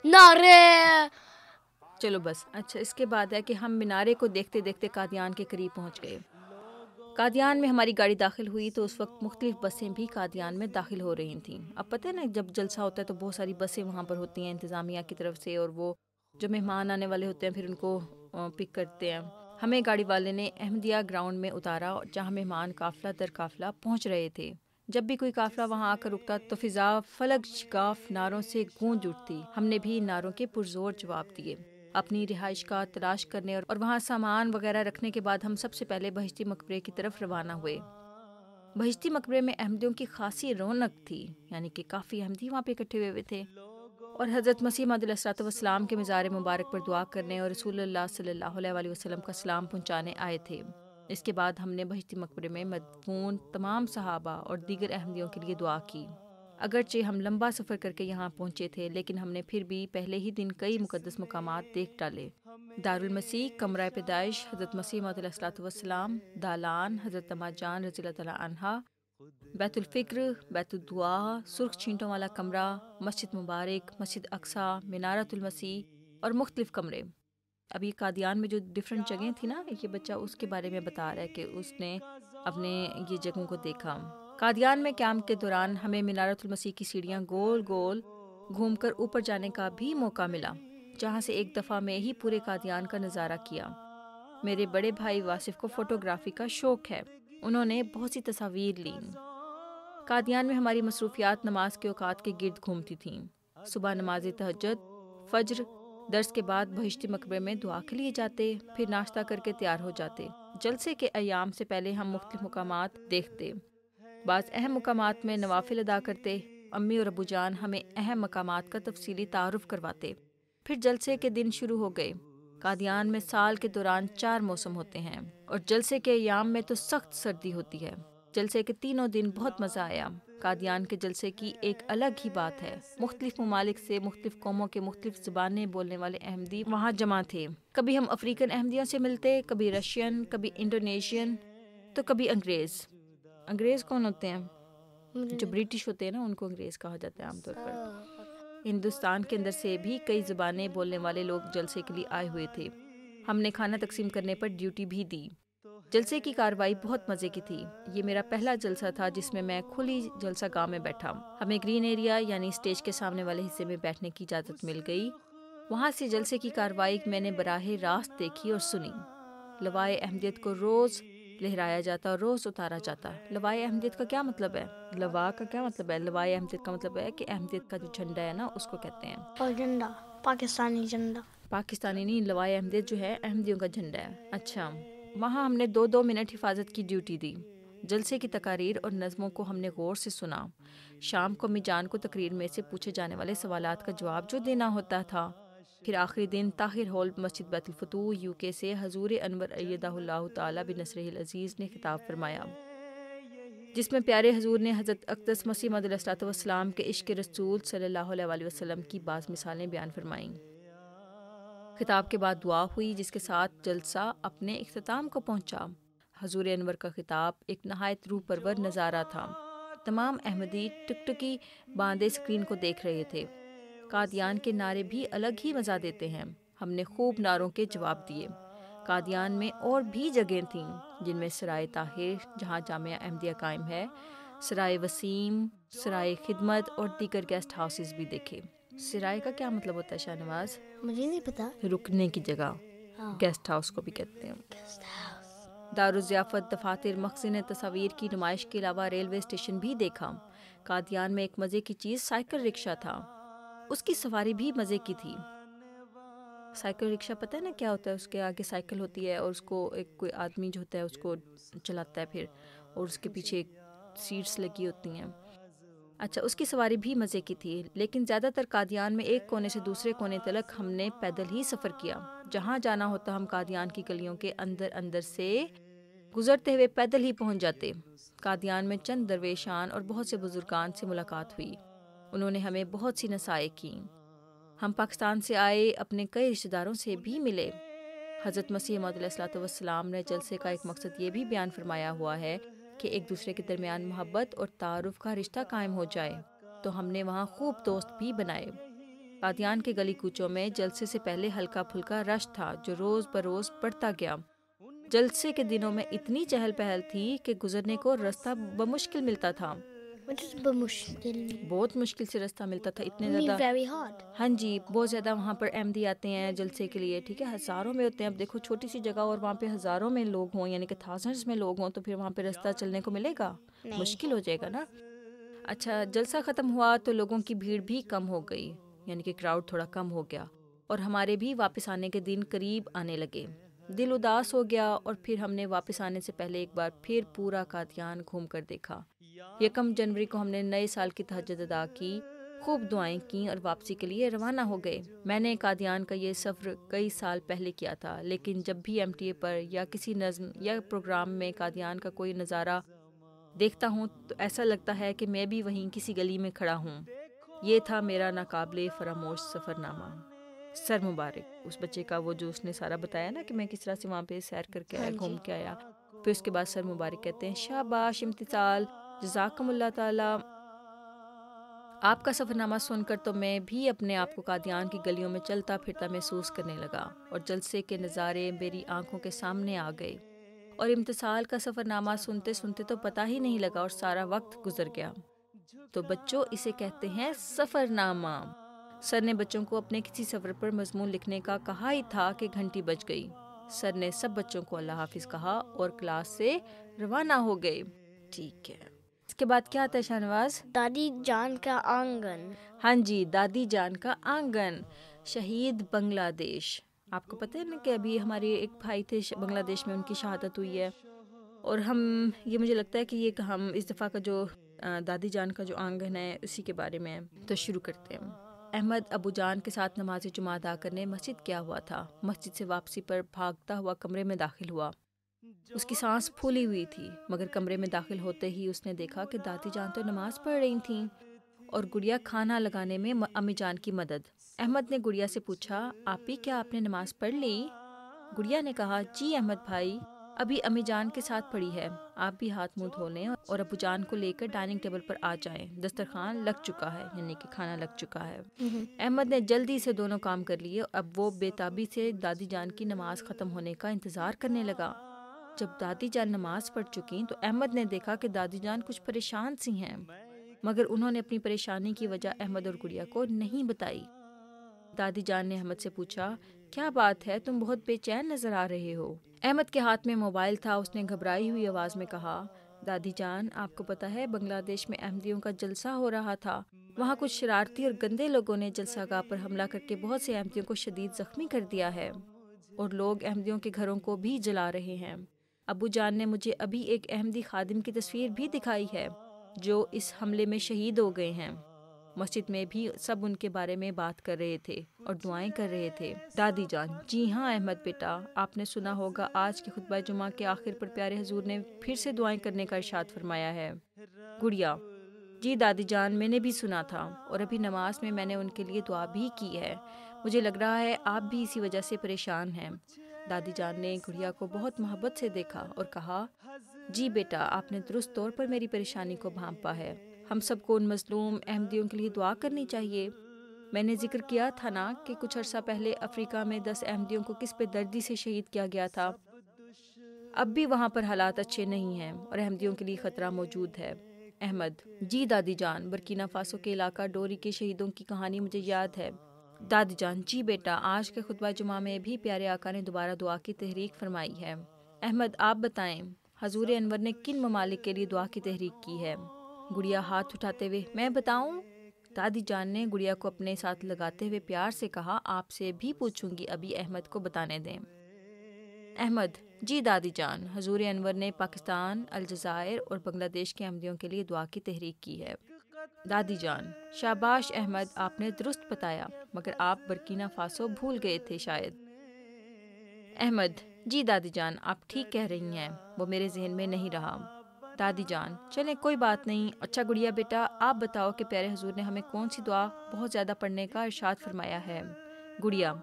نعرہ. چلو بس. اچھا، اس کے بعد ہے کہ ہم مینارے کو دیکھتے دیکھتے قادیان کے قریب پہنچ گئے. قادیان میں ہماری گاڑی داخل ہوئی تو اس وقت مختلف بسیں بھی قادیان میں داخل ہو رہی تھیں. اب پتہ ہے نا، جب جلسہ ہوتا ہے تو بہت ساری بسیں وہاں پر ہوتی ہیں انتظامیہ کی طرف سے، اور وہ جو مہمان آنے والے ہوتے ہیں پھر ان کو پک کرتے ہیں. ہمیں گاڑی والے نے احمدیہ گراؤنڈ میں اتارا جہاں مہمان قافلہ در قافلہ پہنچ رہے تھے. جب بھی کوئی قافلہ وہاں آ کر رکتا تو فضا فلک شگاف نعروں سے گونج اٹھتی. ہم نے بھی نعروں کے پرزور جواب دیے. اپنی رہائش کا تلاش کرنے اور وہاں سامان وغیرہ رکھنے کے بعد ہم سب سے پہلے بہشتی مقبرے کی طرف روانہ ہوئے. بہشتی مقبرے میں احمدیوں کی خاصی رونق تھی، یعنی کہ کافی احمدی وہاں پہ اکٹھے ہوئے تھے اور حضرت مسیح موعود علیہ الصلوۃ والسلام کے مزار مبارک پر دعا کرنے اور رسول اللہ صلی اللہ علیہ وسلم کا سلام پہنچانے آئے تھے. اس کے بعد ہم نے بہشتی مقبرے میں مدفون تمام صحابہ اور دیگر احمدیوں کے لیے دعا کی. اگرچہ ہم لمبا سفر کر کے یہاں پہنچے تھے لیکن ہم نے پھر بھی پہلے ہی دن کئی مقدس مقامات دیکھ ڈالے. دارالمسیح، کمرہ پیدائش حضرت مسیح موعود علیہ الصلوۃ والسلام، دالان حضرت اما جان رضی اللہ تعالیٰ عنہا، بیت الفکر، بیت الدعا، سرخ چھینٹوں والا کمرہ، مسجد مبارک، مسجد اقصیٰ، مینارۃ المسیح اور مختلف کمرے. ابھی قادیان میں جو ڈیفرنٹ جگہیں تھیں نا، یہ بچہ اس کے بارے میں بتا رہا ہے کہ اس نے اپنے یہ جگہوں کو دیکھا. قادیان میں قیام کے دوران ہمیں مینارۃ المسیح کی سیڑھیاں گول گول گھوم کر اوپر جانے کا بھی موقع ملا، جہاں سے ایک دفعہ میں ہی پورے قادیان کا نظارہ کیا. میرے بڑے بھائی واصف کو فوٹوگرافی کا شوق ہے، انہوں نے بہت سی تصاویر لیں. قادیان میں ہماری مصروفیات نماز کے اوقات کے گرد گھومتی تھیں. صبح نماز تہجد، فجر، درس کے بعد بہشتی مقبرے میں دعا کے لیے جاتے، پھر ناشتہ کر کے تیار ہو جاتے. جلسے کے ایام سے پہلے ہم مختلف مقامات دیکھتے، بعض اہم مقامات میں نوافل ادا کرتے. امی اور ابو جان ہمیں اہم مقامات کا تفصیلی تعارف کرواتے. پھر جلسے کے دن شروع ہو گئے. قادیان میں سال کے دوران 4 موسم ہوتے ہیں اور جلسے کے ایام میں تو سخت سردی ہوتی ہے. جلسے کے تینوں دن بہت مزہ آیا. قادیان کے جلسے کی ایک الگ ہی بات ہے. مختلف ممالک سے مختلف قوموں کے مختلف زبانیں بولنے والے احمدی وہاں جمع تھے. کبھی ہم افریقن احمدیوں سے ملتے، کبھی رشین، کبھی انڈونیشین، تو کبھی انگریز. انگریز کون ہوتے ہیں؟ جو برٹش ہوتے ہیں نا، ان کو انگریز کہا جاتا ہے عام طور پر. ہندوستان کے اندر سے بھی کئی زبانیں بولنے والے لوگ جلسے کے لیے آئے ہوئے تھے. ہم نے کھانا تقسیم کرنے پر ڈیوٹی بھی دی. جلسے کی کاروائی بہت مزے کی تھی. یہ میرا پہلا جلسہ تھا جس میں میں کھلی جلسہ گاہ میں بیٹھا. ہمیں گرین ایریا یعنی اسٹیج کے سامنے والے حصے میں بیٹھنے کی اجازت مل گئی. وہاں سے جلسے کی کاروائی میں نے براہ راست دیکھی اور سنی. لوائے احمدیت کو روز لہرایا جاتا اور روز اتارا جاتا. لوائے احمدیت کا کیا مطلب ہے؟ لوا کا کیا مطلب ہے؟ لوائے احمدیت کا مطلب ہے کہ احمدیت کا جو جھنڈا ہے نا، اس کو کہتے ہیں. اور جھنڈا پاکستانی جھنڈا. پاکستانی نہیں، لوائے احمدیت جو ہے احمدیوں کا جھنڈا ہے. اچھا، وہاں ہم نے 2 منٹ حفاظت کی ڈیوٹی دی. جلسے کی تقاریر اور نظموں کو ہم نے غور سے سنا. شام کو امی جان کو تقریر میں سے پوچھے جانے والے سوالات کا جواب جو دینا ہوتا تھا. پھر آخری دن طاہر ہال مسجد بیت الفتوح UK سے حضور انور ایدہ اللہ تعالی بنصرہ العزیز نے خطاب فرمایا، جس میں پیارے حضور نے حضرت اقدس مسیح موعود علیہ الصلوۃ والسلام کے عشق رسول صلی اللہ علیہ وسلم کی بعض مثالیں بیان فرمائیں. خطاب کے بعد دعا ہوئی جس کے ساتھ جلسہ اپنے اختتام کو پہنچا. حضور انور کا خطاب ایک نہایت روح پرور نظارہ تھا. تمام احمدی ٹکٹکی باندھے اسکرین کو دیکھ رہے تھے. قادیان کے نعرے بھی الگ ہی مزہ دیتے ہیں. ہم نے خوب نعروں کے جواب دیے. قادیان میں اور بھی جگہیں تھیں جن میں سرائے طاہر جہاں جامعہ احمدیہ قائم ہے، سرائے وسیم، سرائے خدمت اور دیگر گیسٹ ہاؤسز بھی دیکھے. سرائے کا کیا مطلب ہوتا ہے شاہ نواز؟ مجھے نہیں پتا. رکنے کی جگہ، گیسٹ ہاؤس کو بھی کہتے ہیں. دارالضیافت، دفاتر، مخزن تصاویر کی نمائش کے علاوہ ریلوے اسٹیشن بھی دیکھا. قادیان میں ایک مزے کی چیز سائیکل رکشہ تھا. اس کی سواری بھی مزے کی تھی. سائیکل رکشہ پتہ ہے نا کیا ہوتا ہے؟ اس کے آگے سائیکل ہوتی ہے اور اس کو ایک کوئی آدمی جو ہوتا ہے اس کو چلاتا ہے پھر، اور اس کے پیچھے سیٹس لگی ہوتی ہیں. اچھا، اس کی سواری بھی مزے کی تھی. لیکن زیادہ تر قادیان میں ایک کونے سے دوسرے کونے تلک ہم نے پیدل ہی سفر کیا. جہاں جانا ہوتا ہم قادیان کی گلیوں کے اندر سے گزرتے ہوئے پیدل ہی پہنچ جاتے. قادیان میں چند درویشان اور بہت سے بزرگان سے ملاقات ہوئی. انہوں نے ہمیں بہت سی نصائح کیں۔ ہم پاکستان سے آئے اپنے کئی رشتہ داروں سے بھی ملے۔ حضرت مسیح موعود علیہ الصلوۃ والسلام نے جلسے کا ایک مقصد یہ بھی بیان فرمایا ہوا ہے کہ ایک دوسرے کے درمیان محبت اور تعارف کا رشتہ قائم ہو جائے، تو ہم نے وہاں خوب دوست بھی بنائے۔ قادیان کے گلی کوچوں میں جلسے سے پہلے ہلکا پھلکا رش تھا جو روز بروز بڑھتا گیا۔ جلسے کے دنوں میں اتنی چہل پہل تھی کہ گزرنے کو رستہ بمشکل ملتا تھا، بمشکل بہت مشکل سے رستہ ملتا تھا، اتنے mean زیادہ۔ very hard. ہاں جی، بہت زیادہ وہاں پر احمدی آتے ہیں جلسے کے لیے، ٹھیک ہے، ہزاروں میں ہوتے ہیں۔ اب دیکھو چھوٹی سی جگہ اور وہاں پہ ہزاروں میں لوگ ہوں، یعنی کہ تھاؤزنڈز میں لوگ ہوں، تو پھر وہاں پہ رستہ چلنے کو ملے گا؟ نہیں۔ مشکل ہو جائے گا نا۔ اچھا، جلسہ ختم ہوا تو لوگوں کی بھیڑ بھی کم ہو گئی، یعنی کہ کراؤڈ تھوڑا کم ہو گیا، اور ہمارے بھی واپس آنے کے دن قریب آنے لگے۔ دل اداس ہو گیا، اور پھر ہم نے واپس آنے سے پہلے ایک بار پھر پورا قادیان گھوم کر دیکھا۔ 1 جنوری کو ہم نے نئے سال کی تہجد ادا کی، خوب دعائیں کیں اور واپسی کے لیے روانہ ہو گئے۔ میں نے قادیان کا یہ سفر کئی سال پہلے کیا تھا، لیکن جب بھی MTA پر یا کسی نظم یا پروگرام میں قادیان کا کوئی نظارہ دیکھتا ہوں تو ایسا لگتا ہے کہ میں بھی وہیں کسی گلی میں کھڑا ہوں۔ یہ تھا میرا ناقابل فراموش سفر نامہ۔ سر مبارک اس بچے کا، وہ جو اس نے سارا بتایا نا کہ میں کس طرح سے وہاں پہ سیر کر کے آیا، گھوم کے آیا۔ پھر اس کے بعد سر مبارک کہتے ہیں شاباش، امتثال، جزاکم اللہ تعالی۔ آپ کا سفر نامہ سن کر تو میں بھی اپنے آپ کو قادیان کی گلیوں میں چلتا پھرتا محسوس کرنے لگا، اور جلسے کے نظارے میری آنکھوں کے سامنے آ گئے، اور امتثال کا سفر نامہ سنتے سنتے تو پتہ ہی نہیں لگا اور سارا وقت گزر گیا۔ تو بچوں، اسے کہتے ہیں سفر نامہ۔ سر نے بچوں کو اپنے کسی سفر پر مضمون لکھنے کا کہا ہی تھا کہ گھنٹی بج گئی۔ سر نے سب بچوں کو اللہ حافظ کہا اور کلاس سے روانہ ہو گئے۔ ٹھیک ہے، اس کے بعد کیا آتا ہے شاہنواز؟ دادی جان کا آنگن۔ ہاں جی، دادی جان کا آنگن، شہید بنگلہ دیش۔ آپ کو پتہ ہے نا کہ ابھی ہمارے ایک بھائی تھے بنگلہ دیش میں، ان کی شہادت ہوئی ہے، اور یہ مجھے لگتا ہے کہ یہ ہم اس دفعہ کا جو دادی جان کا جو آنگن ہے اسی کے بارے میں تو شروع کرتے ہیں۔ احمد ابو جان کے ساتھ نماز جمعہ ادا کرنے مسجد گیا ہوا تھا۔ مسجد سے واپسی پر بھاگتا ہوا کمرے میں داخل ہوا۔ اس کی سانس پھولی ہوئی تھی، مگر کمرے میں داخل ہوتے ہی اس نے دیکھا کہ دادی جان تو نماز پڑھ رہی تھیں اور گڑیا کھانا لگانے میں امی جان کی مدد۔ احمد نے گڑیا سے پوچھا، آپی کیا آپ نے نماز پڑھ لی؟ گڑیا نے کہا، جی احمد بھائی، ابھی امی جان کے ساتھ پڑھی ہے، آپ بھی ہاتھ منہ دھو لیں اور ابو جان کو لے کر ڈائننگ ٹیبل پر آ جائیں، دسترخوان لگ چکا ہے، یعنی کہ کھانا لگ چکا ہے۔ احمد نے جلدی سے دونوں کام کر لیے، اب وہ بے تابی سے دادی جان کی نماز ختم ہونے کا انتظار کرنے لگا۔ جب دادی جان نماز پڑھ چکیں تو احمد نے دیکھا کہ دادی جان کچھ پریشان سی ہیں، مگر انہوں نے اپنی پریشانی کی وجہ احمد اور گڑیا کو نہیں بتائی۔ دادی جان نے احمد سے پوچھا، کیا بات ہے، تم بہت بے چین نظر آ رہے ہو؟ احمد کے ہاتھ میں موبائل تھا، اس نے گھبرائی ہوئی آواز میں کہا، دادی جان آپ کو پتہ ہے بنگلہ دیش میں احمدیوں کا جلسہ ہو رہا تھا، وہاں کچھ شرارتی اور گندے لوگوں نے جلسہ گاہ پر حملہ کر کے بہت سے احمدیوں کو شدید زخمی کر دیا ہے، اور لوگ احمدیوں کے گھروں کو بھی جلا رہے ہیں۔ ابو جان نے مجھے ابھی ایک احمدی خادم کی تصویر بھی دکھائی ہے جو اس حملے میں شہید ہو گئے ہیں۔ مسجد میں بھی سب ان کے بارے میں بات کر رہے تھے اور دعائیں کر رہے تھے۔ دادی جان، جی ہاں احمد بیٹا، آپ نے سنا ہوگا آج کے خطبہ جمعہ کے آخر پر پیارے حضور نے پھر سے دعائیں کرنے کا ارشاد فرمایا ہے۔ گڑیا، جی دادی جان، میں نے بھی سنا تھا، اور ابھی نماز میں نے ان کے لیے دعا بھی کی ہے، مجھے لگ رہا ہے آپ بھی اسی وجہ سے پریشان ہیں۔ دادی جان نے گڑیا کو بہت محبت سے دیکھا اور کہا، جی بیٹا، آپ نے درست طور پر میری پریشانی کو بھانپا ہے، ہم سب کو ان مظلوم احمدیوں کے لیے دعا کرنی چاہیے۔ میں نے ذکر کیا تھا نا کہ کچھ عرصہ پہلے افریقہ میں 10 احمدیوں کو کس بے دردی سے شہید کیا گیا تھا۔ اب بھی وہاں پر حالات اچھے نہیں ہیں اور احمدیوں کے لیے خطرہ موجود ہے۔ احمد، جی دادی جان، برکینا فاسو کے علاقہ ڈوری کے شہیدوں کی کہانی مجھے یاد ہے۔ دادی جان، جی بیٹا، آج کے خطبہ جمعہ میں بھی پیارے آقا نے دوبارہ دعا کی تحریک فرمائی ہے۔ احمد، آپ بتائیں حضور انور نے کن ممالک کے لیے دعا کی تحریک کی ہے؟ گڑیا ہاتھ اٹھاتے ہوئے، میں بتاؤں؟ دادی جان نے گڑیا کو اپنے ساتھ لگاتے ہوئے پیار سے کہا، آپ سے بھی پوچھوں گی، ابھی احمد کو بتانے دیں۔ احمد، جی دادی جان، حضور انور نے پاکستان، الجزائر اور بنگلہ دیش کے احمدیوں کے لیے دعا کی تحریک کی ہے۔ دادی جان، شاباش احمد، آپ نے درست بتایا، مگر آپ برکینا فاسو بھول گئے تھے شاید۔ احمد، جی دادی جان، آپ ٹھیک کہہ رہی ہیں، وہ میرے ذہن میں نہیں رہا۔ دادی جان: چلیں کوئی بات نہیں، اچھا گڑیا بیٹا آپ بتاؤ کہ پیارے حضور نے ہمیں کون سی دعا بہت زیادہ پڑھنے کا ارشاد فرمایا ہے؟ گڑیا: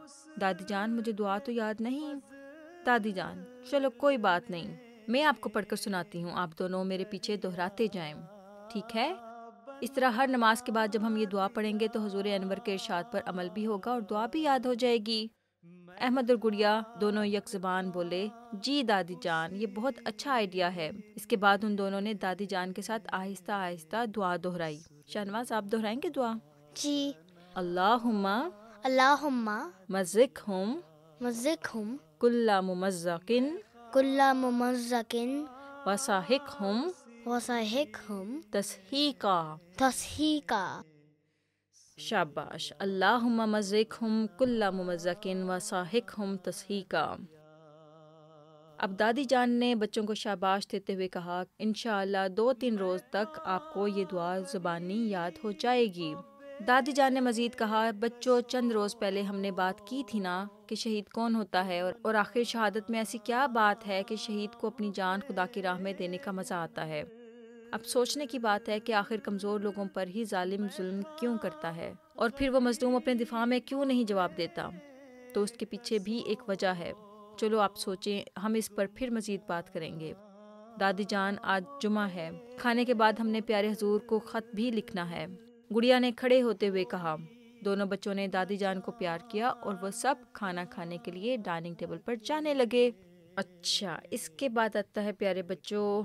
دادی جان مجھے دعا تو یاد نہیں۔ دادی جان: چلو کوئی بات نہیں، میں آپ کو پڑھ کر سناتی ہوں، آپ دونوں میرے پیچھے دہراتے جائیں، ٹھیک ہے؟ اس طرح ہر نماز کے بعد جب ہم یہ دعا پڑھیں گے تو حضور انور کے ارشاد پر عمل بھی ہوگا اور دعا بھی یاد ہو جائے گی۔ احمد اور گڑیا دونوں یک زبان بولے: جی دادی جان، یہ بہت اچھا آئیڈیا ہے۔ اس کے بعد ان دونوں نے دادی جان کے ساتھ آہستہ آہستہ دعا دہرائی۔ شاہنواز آپ دہرائیں گے دعا؟ جی۔ اللہم اللہم مزقہم مزقہم کل ممزقن کل ممزقن وساحقہم وسحقہم تسحیقا۔ تسحیقا۔ شاباش۔ اللہم مزقہم کل ممزقن وساحقہم تسحیقا۔ اب دادی جان نے بچوں کو شاباش دیتے ہوئے کہا: انشاءاللہ 2-3 روز تک آپ کو یہ دعا زبانی یاد ہو جائے گی۔ دادی جان نے مزید کہا: بچوں چند روز پہلے ہم نے بات کی تھی نا کہ شہید کون ہوتا ہے، اور آخر شہادت میں ایسی کیا بات ہے کہ شہید کو اپنی جان خدا کی راہ میں دینے کا مزہ آتا ہے۔ اب سوچنے کی بات ہے کہ آخر کمزور لوگوں پر ہی ظالم ظلم کیوں کرتا ہے، اور پھر وہ مظلوم اپنے دفاع میں کیوں نہیں جواب دیتا؟ تو اس کے پیچھے بھی ایک وجہ ہے۔ چلو آپ سوچیں، ہم اس پر پھر مزید بات کریں گے۔ دادی جان آج جمعہ ہے، کھانے کے بعد ہم نے پیارے حضور کو خط بھی لکھنا ہے۔ گڑیا نے کھڑے ہوتے ہوئے کہا۔ دونوں بچوں نے دادی جان کو پیار کیا اور وہ سب کھانا کھانے کے لیے ڈائننگ ٹیبل پر جانے لگے۔ اچھا، اس کے بعد آتا ہے پیارے بچوں،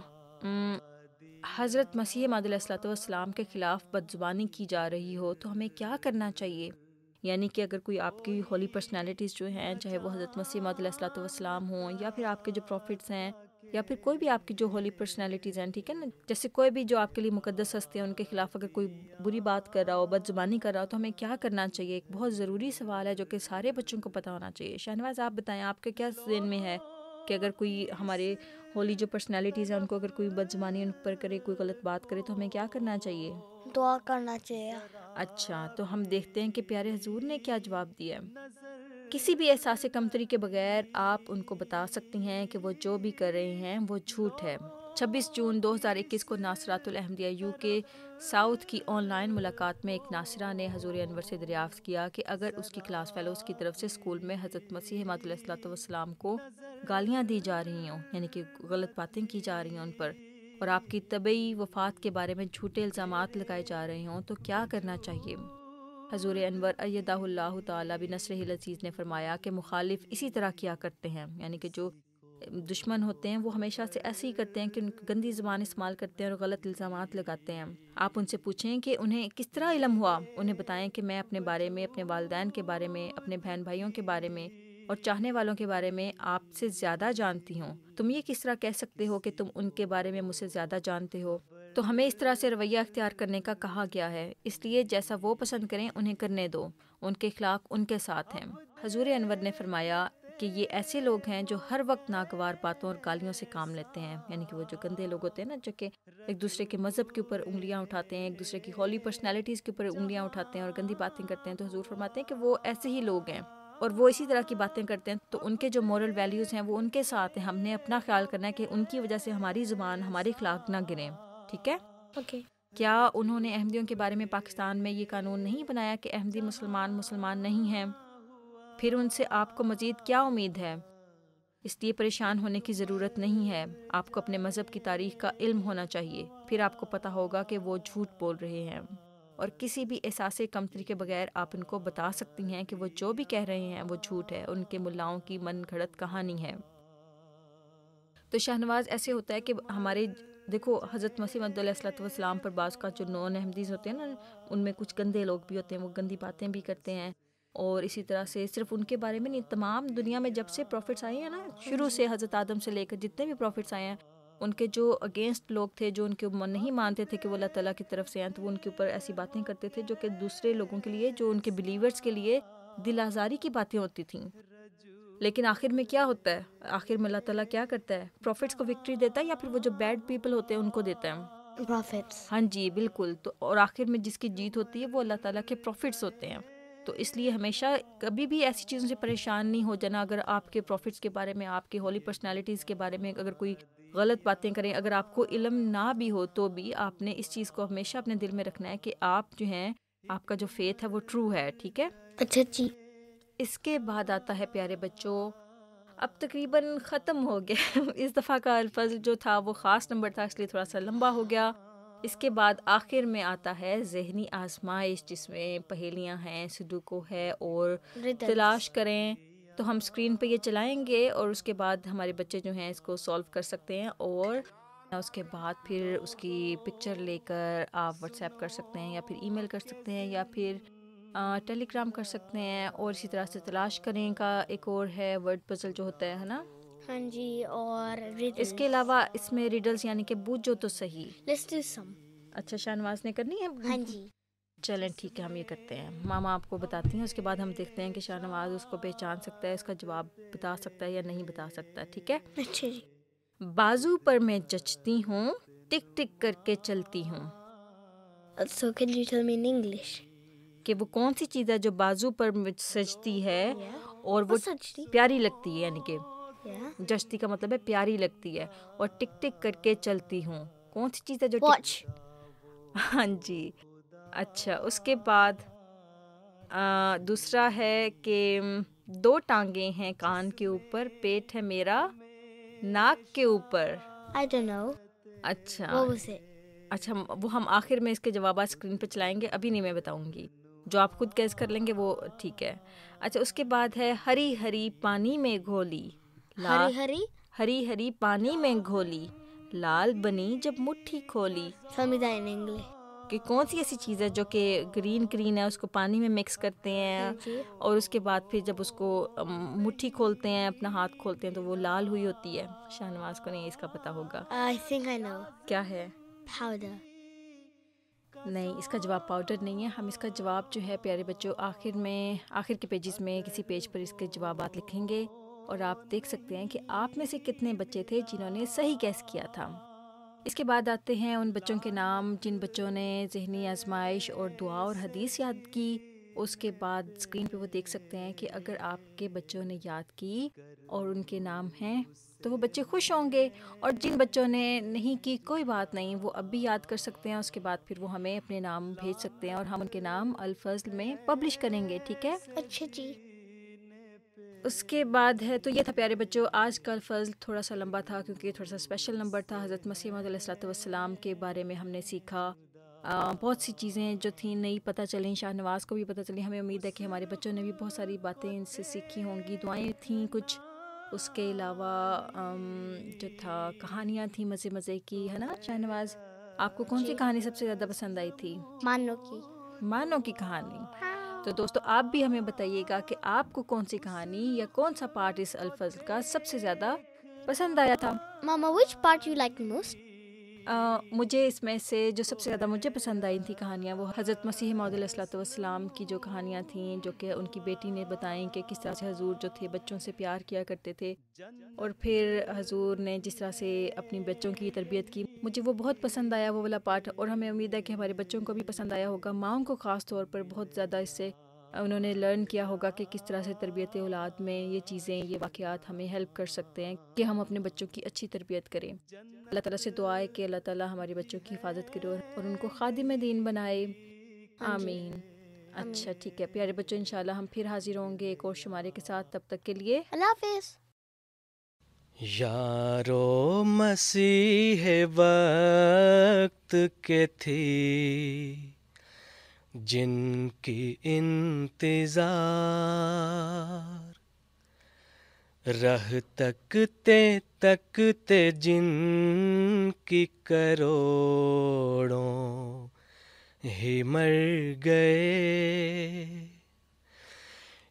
حضرت مسیح موعود علیہ الصلوۃ والسلام کے خلاف بدزبانی کی جا رہی ہو تو ہمیں کیا کرنا چاہیے؟ یعنی کہ اگر کوئی آپ کی ہولی پرسنالٹیز جو ہیں، چاہے وہ حضرت مسیح موعود علیہ الصلوۃ والسلام ہوں یا پھر آپ کے جو پروفٹس ہیں یا پھر کوئی بھی آپ کی جو ہولی پرسنالٹیز ہیں، ٹھیک ہے نا، جیسے کوئی بھی جو آپ کے لیے مقدس ہستے ہیں، ان کے خلاف اگر کوئی بری بات کر رہا ہو، بد زبانی کر رہا ہو تو ہمیں کیا کرنا چاہیے؟ ایک بہت ضروری سوال ہے جو کہ سارے بچوں کو پتہ ہونا چاہیے۔ شاہنواز آپ بتائیں، آپ کے کیا ذہن میں ہے کہ اگر کوئی ہمارے ہولی جو پرسنالٹیز ہیں ان کو اگر کوئی بد زبانی ان پر کرے، کوئی غلط بات کرے تو ہمیں کیا کرنا چاہیے؟ دعا کرنا چاہیے۔ اچھا، تو ہم دیکھتے ہیں کہ پیارے حضور نے کیا جواب دیا۔ کسی بھی احساس کمتری کے بغیر آپ ان کو بتا سکتی ہیں کہ وہ جو بھی کر رہے ہیں وہ جھوٹ ہے۔ 26 جون 2021 کو ناصرات الاحمدیہ یو کے ساؤتھ کی آن لائن ملاقات میں ایک ناصرہ نے حضور انور سے دریافت کیا کہ اگر اس کی کلاس فیلوز کی طرف سے اسکول میں حضرت مسیح موعود علیہ الصلوۃ والسلام کو گالیاں دی جا رہی ہوں، یعنی کہ غلط باتیں کی جا رہی ہیں ان پر، اور آپ کی طبعی وفات کے بارے میں جھوٹے الزامات لگائے جا رہے ہوں تو کیا کرنا چاہیے؟ حضور انور ایدہ اللہ تعالیٰ بنصرہ العزیز نے فرمایا کہ مخالف اسی طرح کیا کرتے ہیں، یعنی کہ جو دشمن ہوتے ہیں وہ ہمیشہ سے ایسے ہی کرتے ہیں کہ ان گندی زبان استعمال کرتے ہیں اور غلط الزامات لگاتے ہیں۔ آپ ان سے پوچھیں کہ انہیں کس طرح علم ہوا، انہیں بتائیں کہ میں اپنے بارے میں، اپنے والدین کے بارے میں، اپنے بہن بھائیوں کے بارے میں اور چاہنے والوں کے بارے میں آپ سے زیادہ جانتی ہوں، تم یہ کس طرح کہہ سکتے ہو کہ تم ان کے بارے میں مجھ سے زیادہ جانتے ہو؟ تو ہمیں اس طرح سے رویہ اختیار کرنے کا کہا گیا ہے، اس لیے جیسا وہ پسند کریں انہیں کرنے دو، ان کے اخلاق ان کے ساتھ ہیں۔ حضور انور نے فرمایا کہ یہ ایسے لوگ ہیں جو ہر وقت ناگوار باتوں اور گالیوں سے کام لیتے ہیں، یعنی کہ وہ جو گندے لوگ ہوتے ہیں نا، جو کہ ایک دوسرے کے مذہب کے اوپر انگلیاں اٹھاتے ہیں، ایک دوسرے کی ہولی پرسنالٹیز کے اوپر انگلیاں اٹھاتے ہیں اور گندی باتیں کرتے ہیں، تو حضور فرماتے ہیں کہ وہ ایسے ہی لوگ ہیں اور وہ اسی طرح کی باتیں کرتے ہیں، تو ان کے جو مورل ویلیوز ہیں وہ ان کے ساتھ ہیں۔ ہم نے اپنا خیال کرنا ہے کہ ان کی وجہ سے ہماری زبان، ہمارے اخلاق نہ گریں، ٹھیک ہے؟ اوکے۔ کیا انہوں نے احمدیوں کے بارے میں پاکستان میں یہ قانون نہیں بنایا کہ احمدی مسلمان نہیں ہیں؟ پھر ان سے آپ کو مزید کیا امید ہے؟ اس لیے پریشان ہونے کی ضرورت نہیں ہے، آپ کو اپنے مذہب کی تاریخ کا علم ہونا چاہیے، پھر آپ کو پتہ ہوگا کہ وہ جھوٹ بول رہے ہیں، اور کسی بھی احساس کمتری کے بغیر آپ ان کو بتا سکتی ہیں کہ وہ جو بھی کہہ رہے ہیں وہ جھوٹ ہے، ان کے ملاؤں کی من گھڑت کہانی ہے۔ تو شاہنواز ایسے ہوتا ہے کہ ہمارے دیکھو حضرت مسیح موعود علیہ الصلوۃ والسلام پر بعض کا جو نان احمدیز ہوتے ہیں نا، ان میں کچھ گندے لوگ بھی ہوتے ہیں، وہ گندی باتیں بھی کرتے ہیں، اور اسی طرح سے صرف ان کے بارے میں نہیں، تمام دنیا میں جب سے پروفٹس آئے ہیں نا، شروع سے حضرت آدم سے لے کر جتنے بھی پروفٹس آئے ہیں، ان کے جو اگینسٹ لوگ تھے، جو ان کے نہیں مانتے تھے کہ وہ اللہ تعالیٰ کی طرف سے ہیں، تو وہ ان کے اوپر ایسی باتیں کرتے تھے جو کہ دوسرے لوگوں کے لیے، جو ان کے بلیورز کے لیے دل آزاری کی باتیں ہوتی تھیں۔ لیکن آخر میں کیا ہوتا ہے؟ آخر میں اللہ تعالیٰ کیا کرتا ہے؟ پروفٹس کو وکٹری دیتا ہے یا پھر وہ جو بیڈ پیپل ہوتے ہیں ان کو دیتا ہے؟ پروفٹس۔ ہاں جی بالکل، تو اور آخر میں جس کی جیت ہوتی ہے وہ اللہ تعالیٰ کے پروفٹس ہوتے ہیں۔ تو اس لیے ہمیشہ کبھی بھی ایسی چیزوں سے پریشان نہیں ہو جانا۔ اگر آپ کے پروفٹس کے بارے میں، آپ کے ہولی پرسنالٹیز کے بارے میں اگر کوئی غلط باتیں کریں. اگر آپ کو علم نہ بھی ہو تو بھی آپ نے اس چیز کو ہمیشہ اپنے دل میں رکھنا ہے کہ آپ جو ہیں آپ کا جو فیتھ ہے وہ ٹرو ہے. ٹھیک ہے. اچھا جی. اس کے بعد آتا ہے پیارے بچوں, اب تقریباً ختم ہو گیا. اس دفعہ کا الفظ جو تھا وہ خاص نمبر تھا اس لیے تھوڑا سا لمبا ہو گیا. اس کے بعد آخر میں آتا ہے ذہنی آزمائش جس میں پہیلیاں ہیں, سڈوکو ہے اور تلاش کریں. تو ہم اسکرین پہ یہ چلائیں گے اور اس کے بعد ہمارے بچے جو ہیں اس کو سولو کر سکتے ہیں, اور اس کے بعد پھر اس کی پکچر لے کر آپ واٹس ایپ کر سکتے ہیں یا پھر ای میل کر سکتے ہیں یا پھر ٹیلی گرام کر سکتے ہیں. اور اسی طرح سے تلاش کریں کا ایک اور ہے ورڈ پزل جو ہوتا ہے نا. ہاں جی. اور اس کے علاوہ اس میں ریڈلز یعنی کہ بوجھو تو صحیح. Let's do some. اچھا شاہنواز نے کرنی ہے. ہاں جی. چلیں ٹھیک ہے, ہم یہ کرتے ہیں. ماما آپ کو بتاتی ہیں, اس کے بعد ہم دیکھتے ہیں کہ شاہنواز اس کو پہچان سکتا ہے, اس کا جواب بتا سکتا ہے یا نہیں بتا سکتا. ٹھیک ہے. اچھا جی. بازو پر میں جچتی ہوں, ٹک ٹک کر کے چلتی ہوں. So can you tell me in English? کہ وہ کون سی چیز ہے جو بازو پر سجتی ہے اور وہ سجتی پیاری لگتی ہے, یعنی کہ Yeah. جچتی کا مطلب ہے پیاری لگتی ہے, اور ٹک ٹک کر کے چلتی ہوں. کون سی چیز ہے جو Watch. ہاں جی. اچھا اس کے بعد دوسرا ہے کہ دو ٹانگیں ہیں کان کے اوپر, پیٹ ہے میرا ناک کے اوپر. I don't know. اچھا What was it? اچھا وہ ہم آخر میں اس کے جوابات اسکرین پہ چلائیں گے, ابھی نہیں میں بتاؤں گی. جو آپ خود گیس کر لیں گے وہ ٹھیک ہے. اچھا اس کے بعد ہے ہری ہری پانی میں گھولی, ہری ہری. ہری ہری پانی میں گھولی, لال بنی جب مٹھی کھولی. Tell me that in English. کہ کون سی ایسی چیز ہے جو کہ گرین گرین ہے, اس کو پانی میں مکس کرتے ہیں اور اس کے بعد پھر جب اس کو مٹھی کھولتے ہیں, اپنا ہاتھ کھولتے ہیں تو وہ لال ہوئی ہوتی ہے. شاہنواز کو نہیں اس کا پتہ ہوگا. I think I know. کیا ہے؟ Powder. نہیں, اس کا جواب پاؤڈر نہیں ہے. ہم اس کا جواب جو ہے پیارے بچوں آخر کے پیجز میں کسی پیج پر اس کے جوابات لکھیں گے, اور آپ دیکھ سکتے ہیں کہ آپ میں سے کتنے بچے تھے جنہوں نے صحیح گیس کیا تھا. اس کے بعد آتے ہیں ان بچوں کے نام جن بچوں نے ذہنی آزمائش اور دعا اور حدیث یاد کی. اس کے بعد اسکرین پہ وہ دیکھ سکتے ہیں کہ اگر آپ کے بچوں نے یاد کی اور ان کے نام ہیں تو وہ بچے خوش ہوں گے, اور جن بچوں نے نہیں کی کوئی بات نہیں, وہ اب بھی یاد کر سکتے ہیں. اس کے بعد پھر وہ ہمیں اپنے نام بھیج سکتے ہیں اور ہم ان کے نام الفضل میں پبلش کریں گے. ٹھیک ہے. اچھا جی. اس کے بعد ہے, تو یہ تھا پیارے بچوں آج کا الفضل. تھوڑا سا لمبا تھا کیونکہ یہ تھوڑا سا اسپیشل نمبر تھا. حضرت مسیح موعود علیہ السلام کے بارے میں ہم نے سیکھا. بہت سی چیزیں جو تھیں نئی پتہ چلیں, شاہنواز کو بھی پتہ چلی. ہمیں امید ہے کہ ہمارے بچوں نے بھی بہت ساری باتیں ان سے سیکھی ہوں گی. دعائیں تھیں کچھ, اس کے علاوہ جو تھا کہانیاں تھیں مزے مزے کی, ہے نا شاہنواز؟ آپ کو کون سی کہانی سب سے زیادہ پسند آئی تھی؟ مانو کی کہانی. تو دوستو آپ بھی ہمیں بتائیے گا کہ آپ کو کون سی کہانی یا کون سا پارٹ اس الفضل کا سب سے زیادہ پسند آیا تھا. Mama, which part you like the most? مجھے اس میں سے جو سب سے زیادہ مجھے پسند آئی تھی کہانیاں, وہ حضرت مسیح موعود علیہ السلام کی جو کہانیاں تھیں, جو کہ ان کی بیٹی نے بتائیں کہ کس طرح سے حضور جو تھے بچوں سے پیار کیا کرتے تھے, اور پھر حضور نے جس طرح سے اپنی بچوں کی تربیت کی. مجھے وہ بہت پسند آیا وہ والا پارٹ, اور ہمیں امید ہے کہ ہمارے بچوں کو بھی پسند آیا ہوگا. ماؤں کو خاص طور پر بہت زیادہ اس سے انہوں نے لرن کیا ہوگا کہ کس طرح سے تربیت اولاد میں یہ چیزیں, یہ واقعات ہمیں ہیلپ کر سکتے ہیں کہ ہم اپنے بچوں کی اچھی تربیت کریں. اللہ تعالیٰ سے دعا ہے کہ اللہ تعالیٰ ہمارے بچوں کی حفاظت کرے اور ان کو خادم دین بنائے. آمین. اچھا ٹھیک ہے پیارے بچوں, انشاءاللہ ہم پھر حاضر ہوں گے ایک اور شمارے کے ساتھ. تب تک کے لیے اللہ حافظ. یارو مسیح وقت کے تھی جن کی انتظار, رہ تکتے تکتے جن کی کروڑوں ہی مر گئے.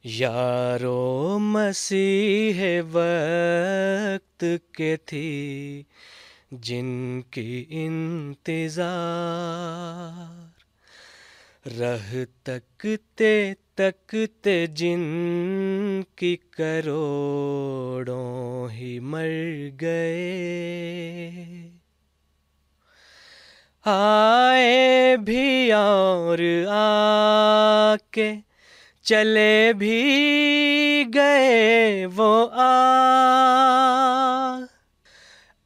یارو مسیح وقت کے تھی جن کی انتظار, رہ تکتے تکتے جن کی کروڑوں ہی مر گئے. آئے بھی اور آ کے چلے بھی گئے وہ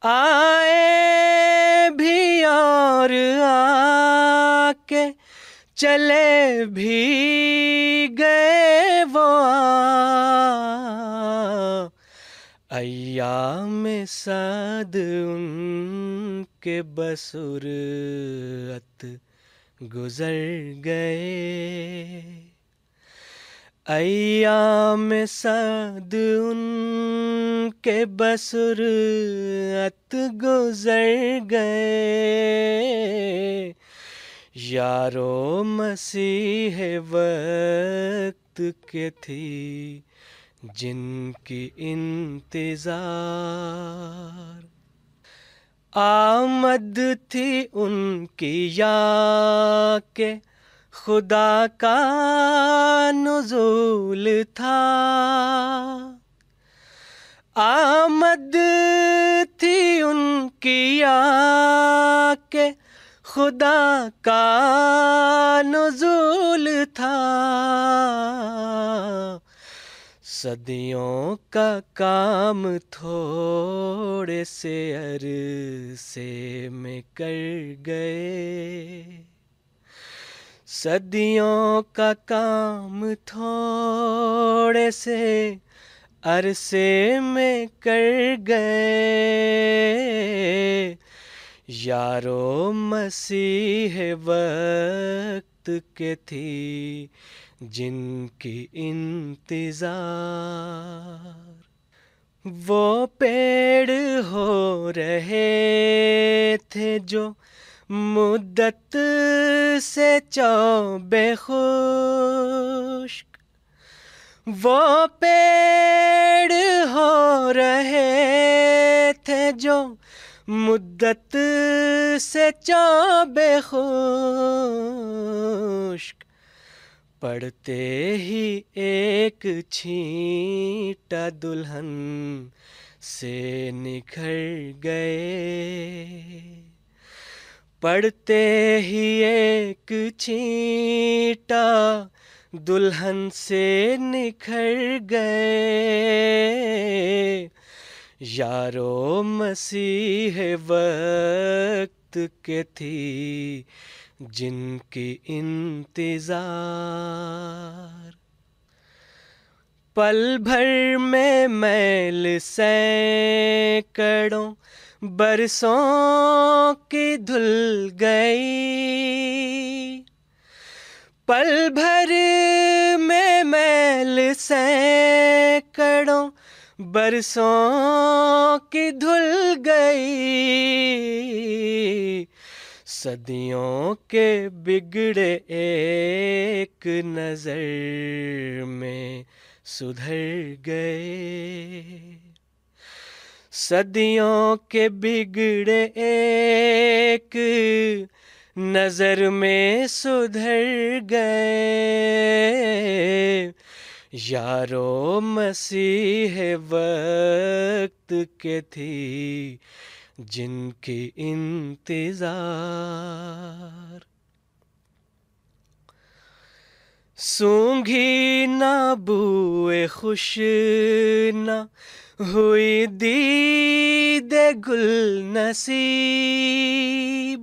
آئے بھی اور آ کے چلے بھی گئے وہ ایام سعد ان کے بصورت گزر گئے، ایام سعد ان کے بصورت گزر گئے، یارو مسیح وقت کے تھی جن کی انتظار، آمد تھی ان کی یا کہ خدا کا نزول تھا، آمد تھی ان کی یا کہ خدا کا نزول تھا، صدیوں کا کام تھوڑے سے عرصے میں کر گئے، صدیوں کا کام تھوڑے سے عرصے میں کر گئے، یارو مسیح وقت کے تھی جن کی انتظار، وہ پیڑ ہو رہے تھے جو مدت سے چوبے خشک، وہ پیڑ ہو رہے تھے جو مدت سے چوبے خشک، پڑھتے ہی ایک چھینٹا دلہن سے نکھر گئے، پڑھتے ہی ایک چھینٹا دلہن سے نکھر گئے، یارو مسیح وقت کے تھی جن کی انتظار، پل بھر میں میل سینکڑوں برسوں کی دھل گئی، پل بھر میں میل سینکڑوں برسوں کی دھل گئی، صدیوں کے بگڑے ایک نظر میں سدھر گئے، صدیوں کے بگڑے ایک نظر میں سدھر گئے، یارو مسیح وقت کے تھی جن کی انتظار، سونگھی نہ بوئے خوش نہ ہوئی دید گل نصیب،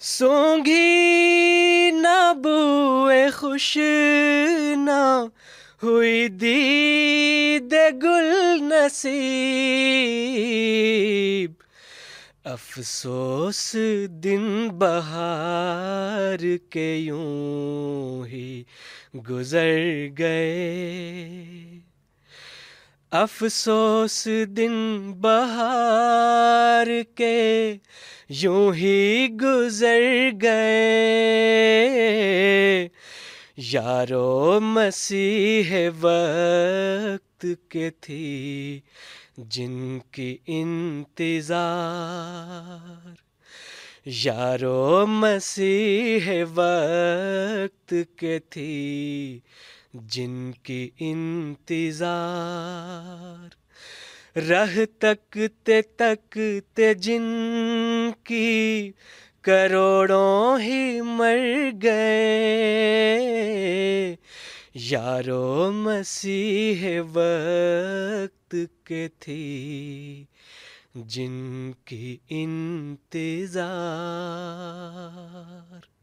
سونگھی نہ بوئے خوش نہ ہوئی دید گل نصیب، افسوس دن بہار کے یوں ہی گزر گئے، افسوس دن بہار کے یوں ہی گزر گئے، یارو مسیح وقت کے تھی جن کی انتظار، یارو مسیح وقت کے تھی جن کی انتظار، راہ تکتے تکتے جن کی کروڑوں ہی مر گئے، یارو مسیح وقت کے تھی جن کی انتظار.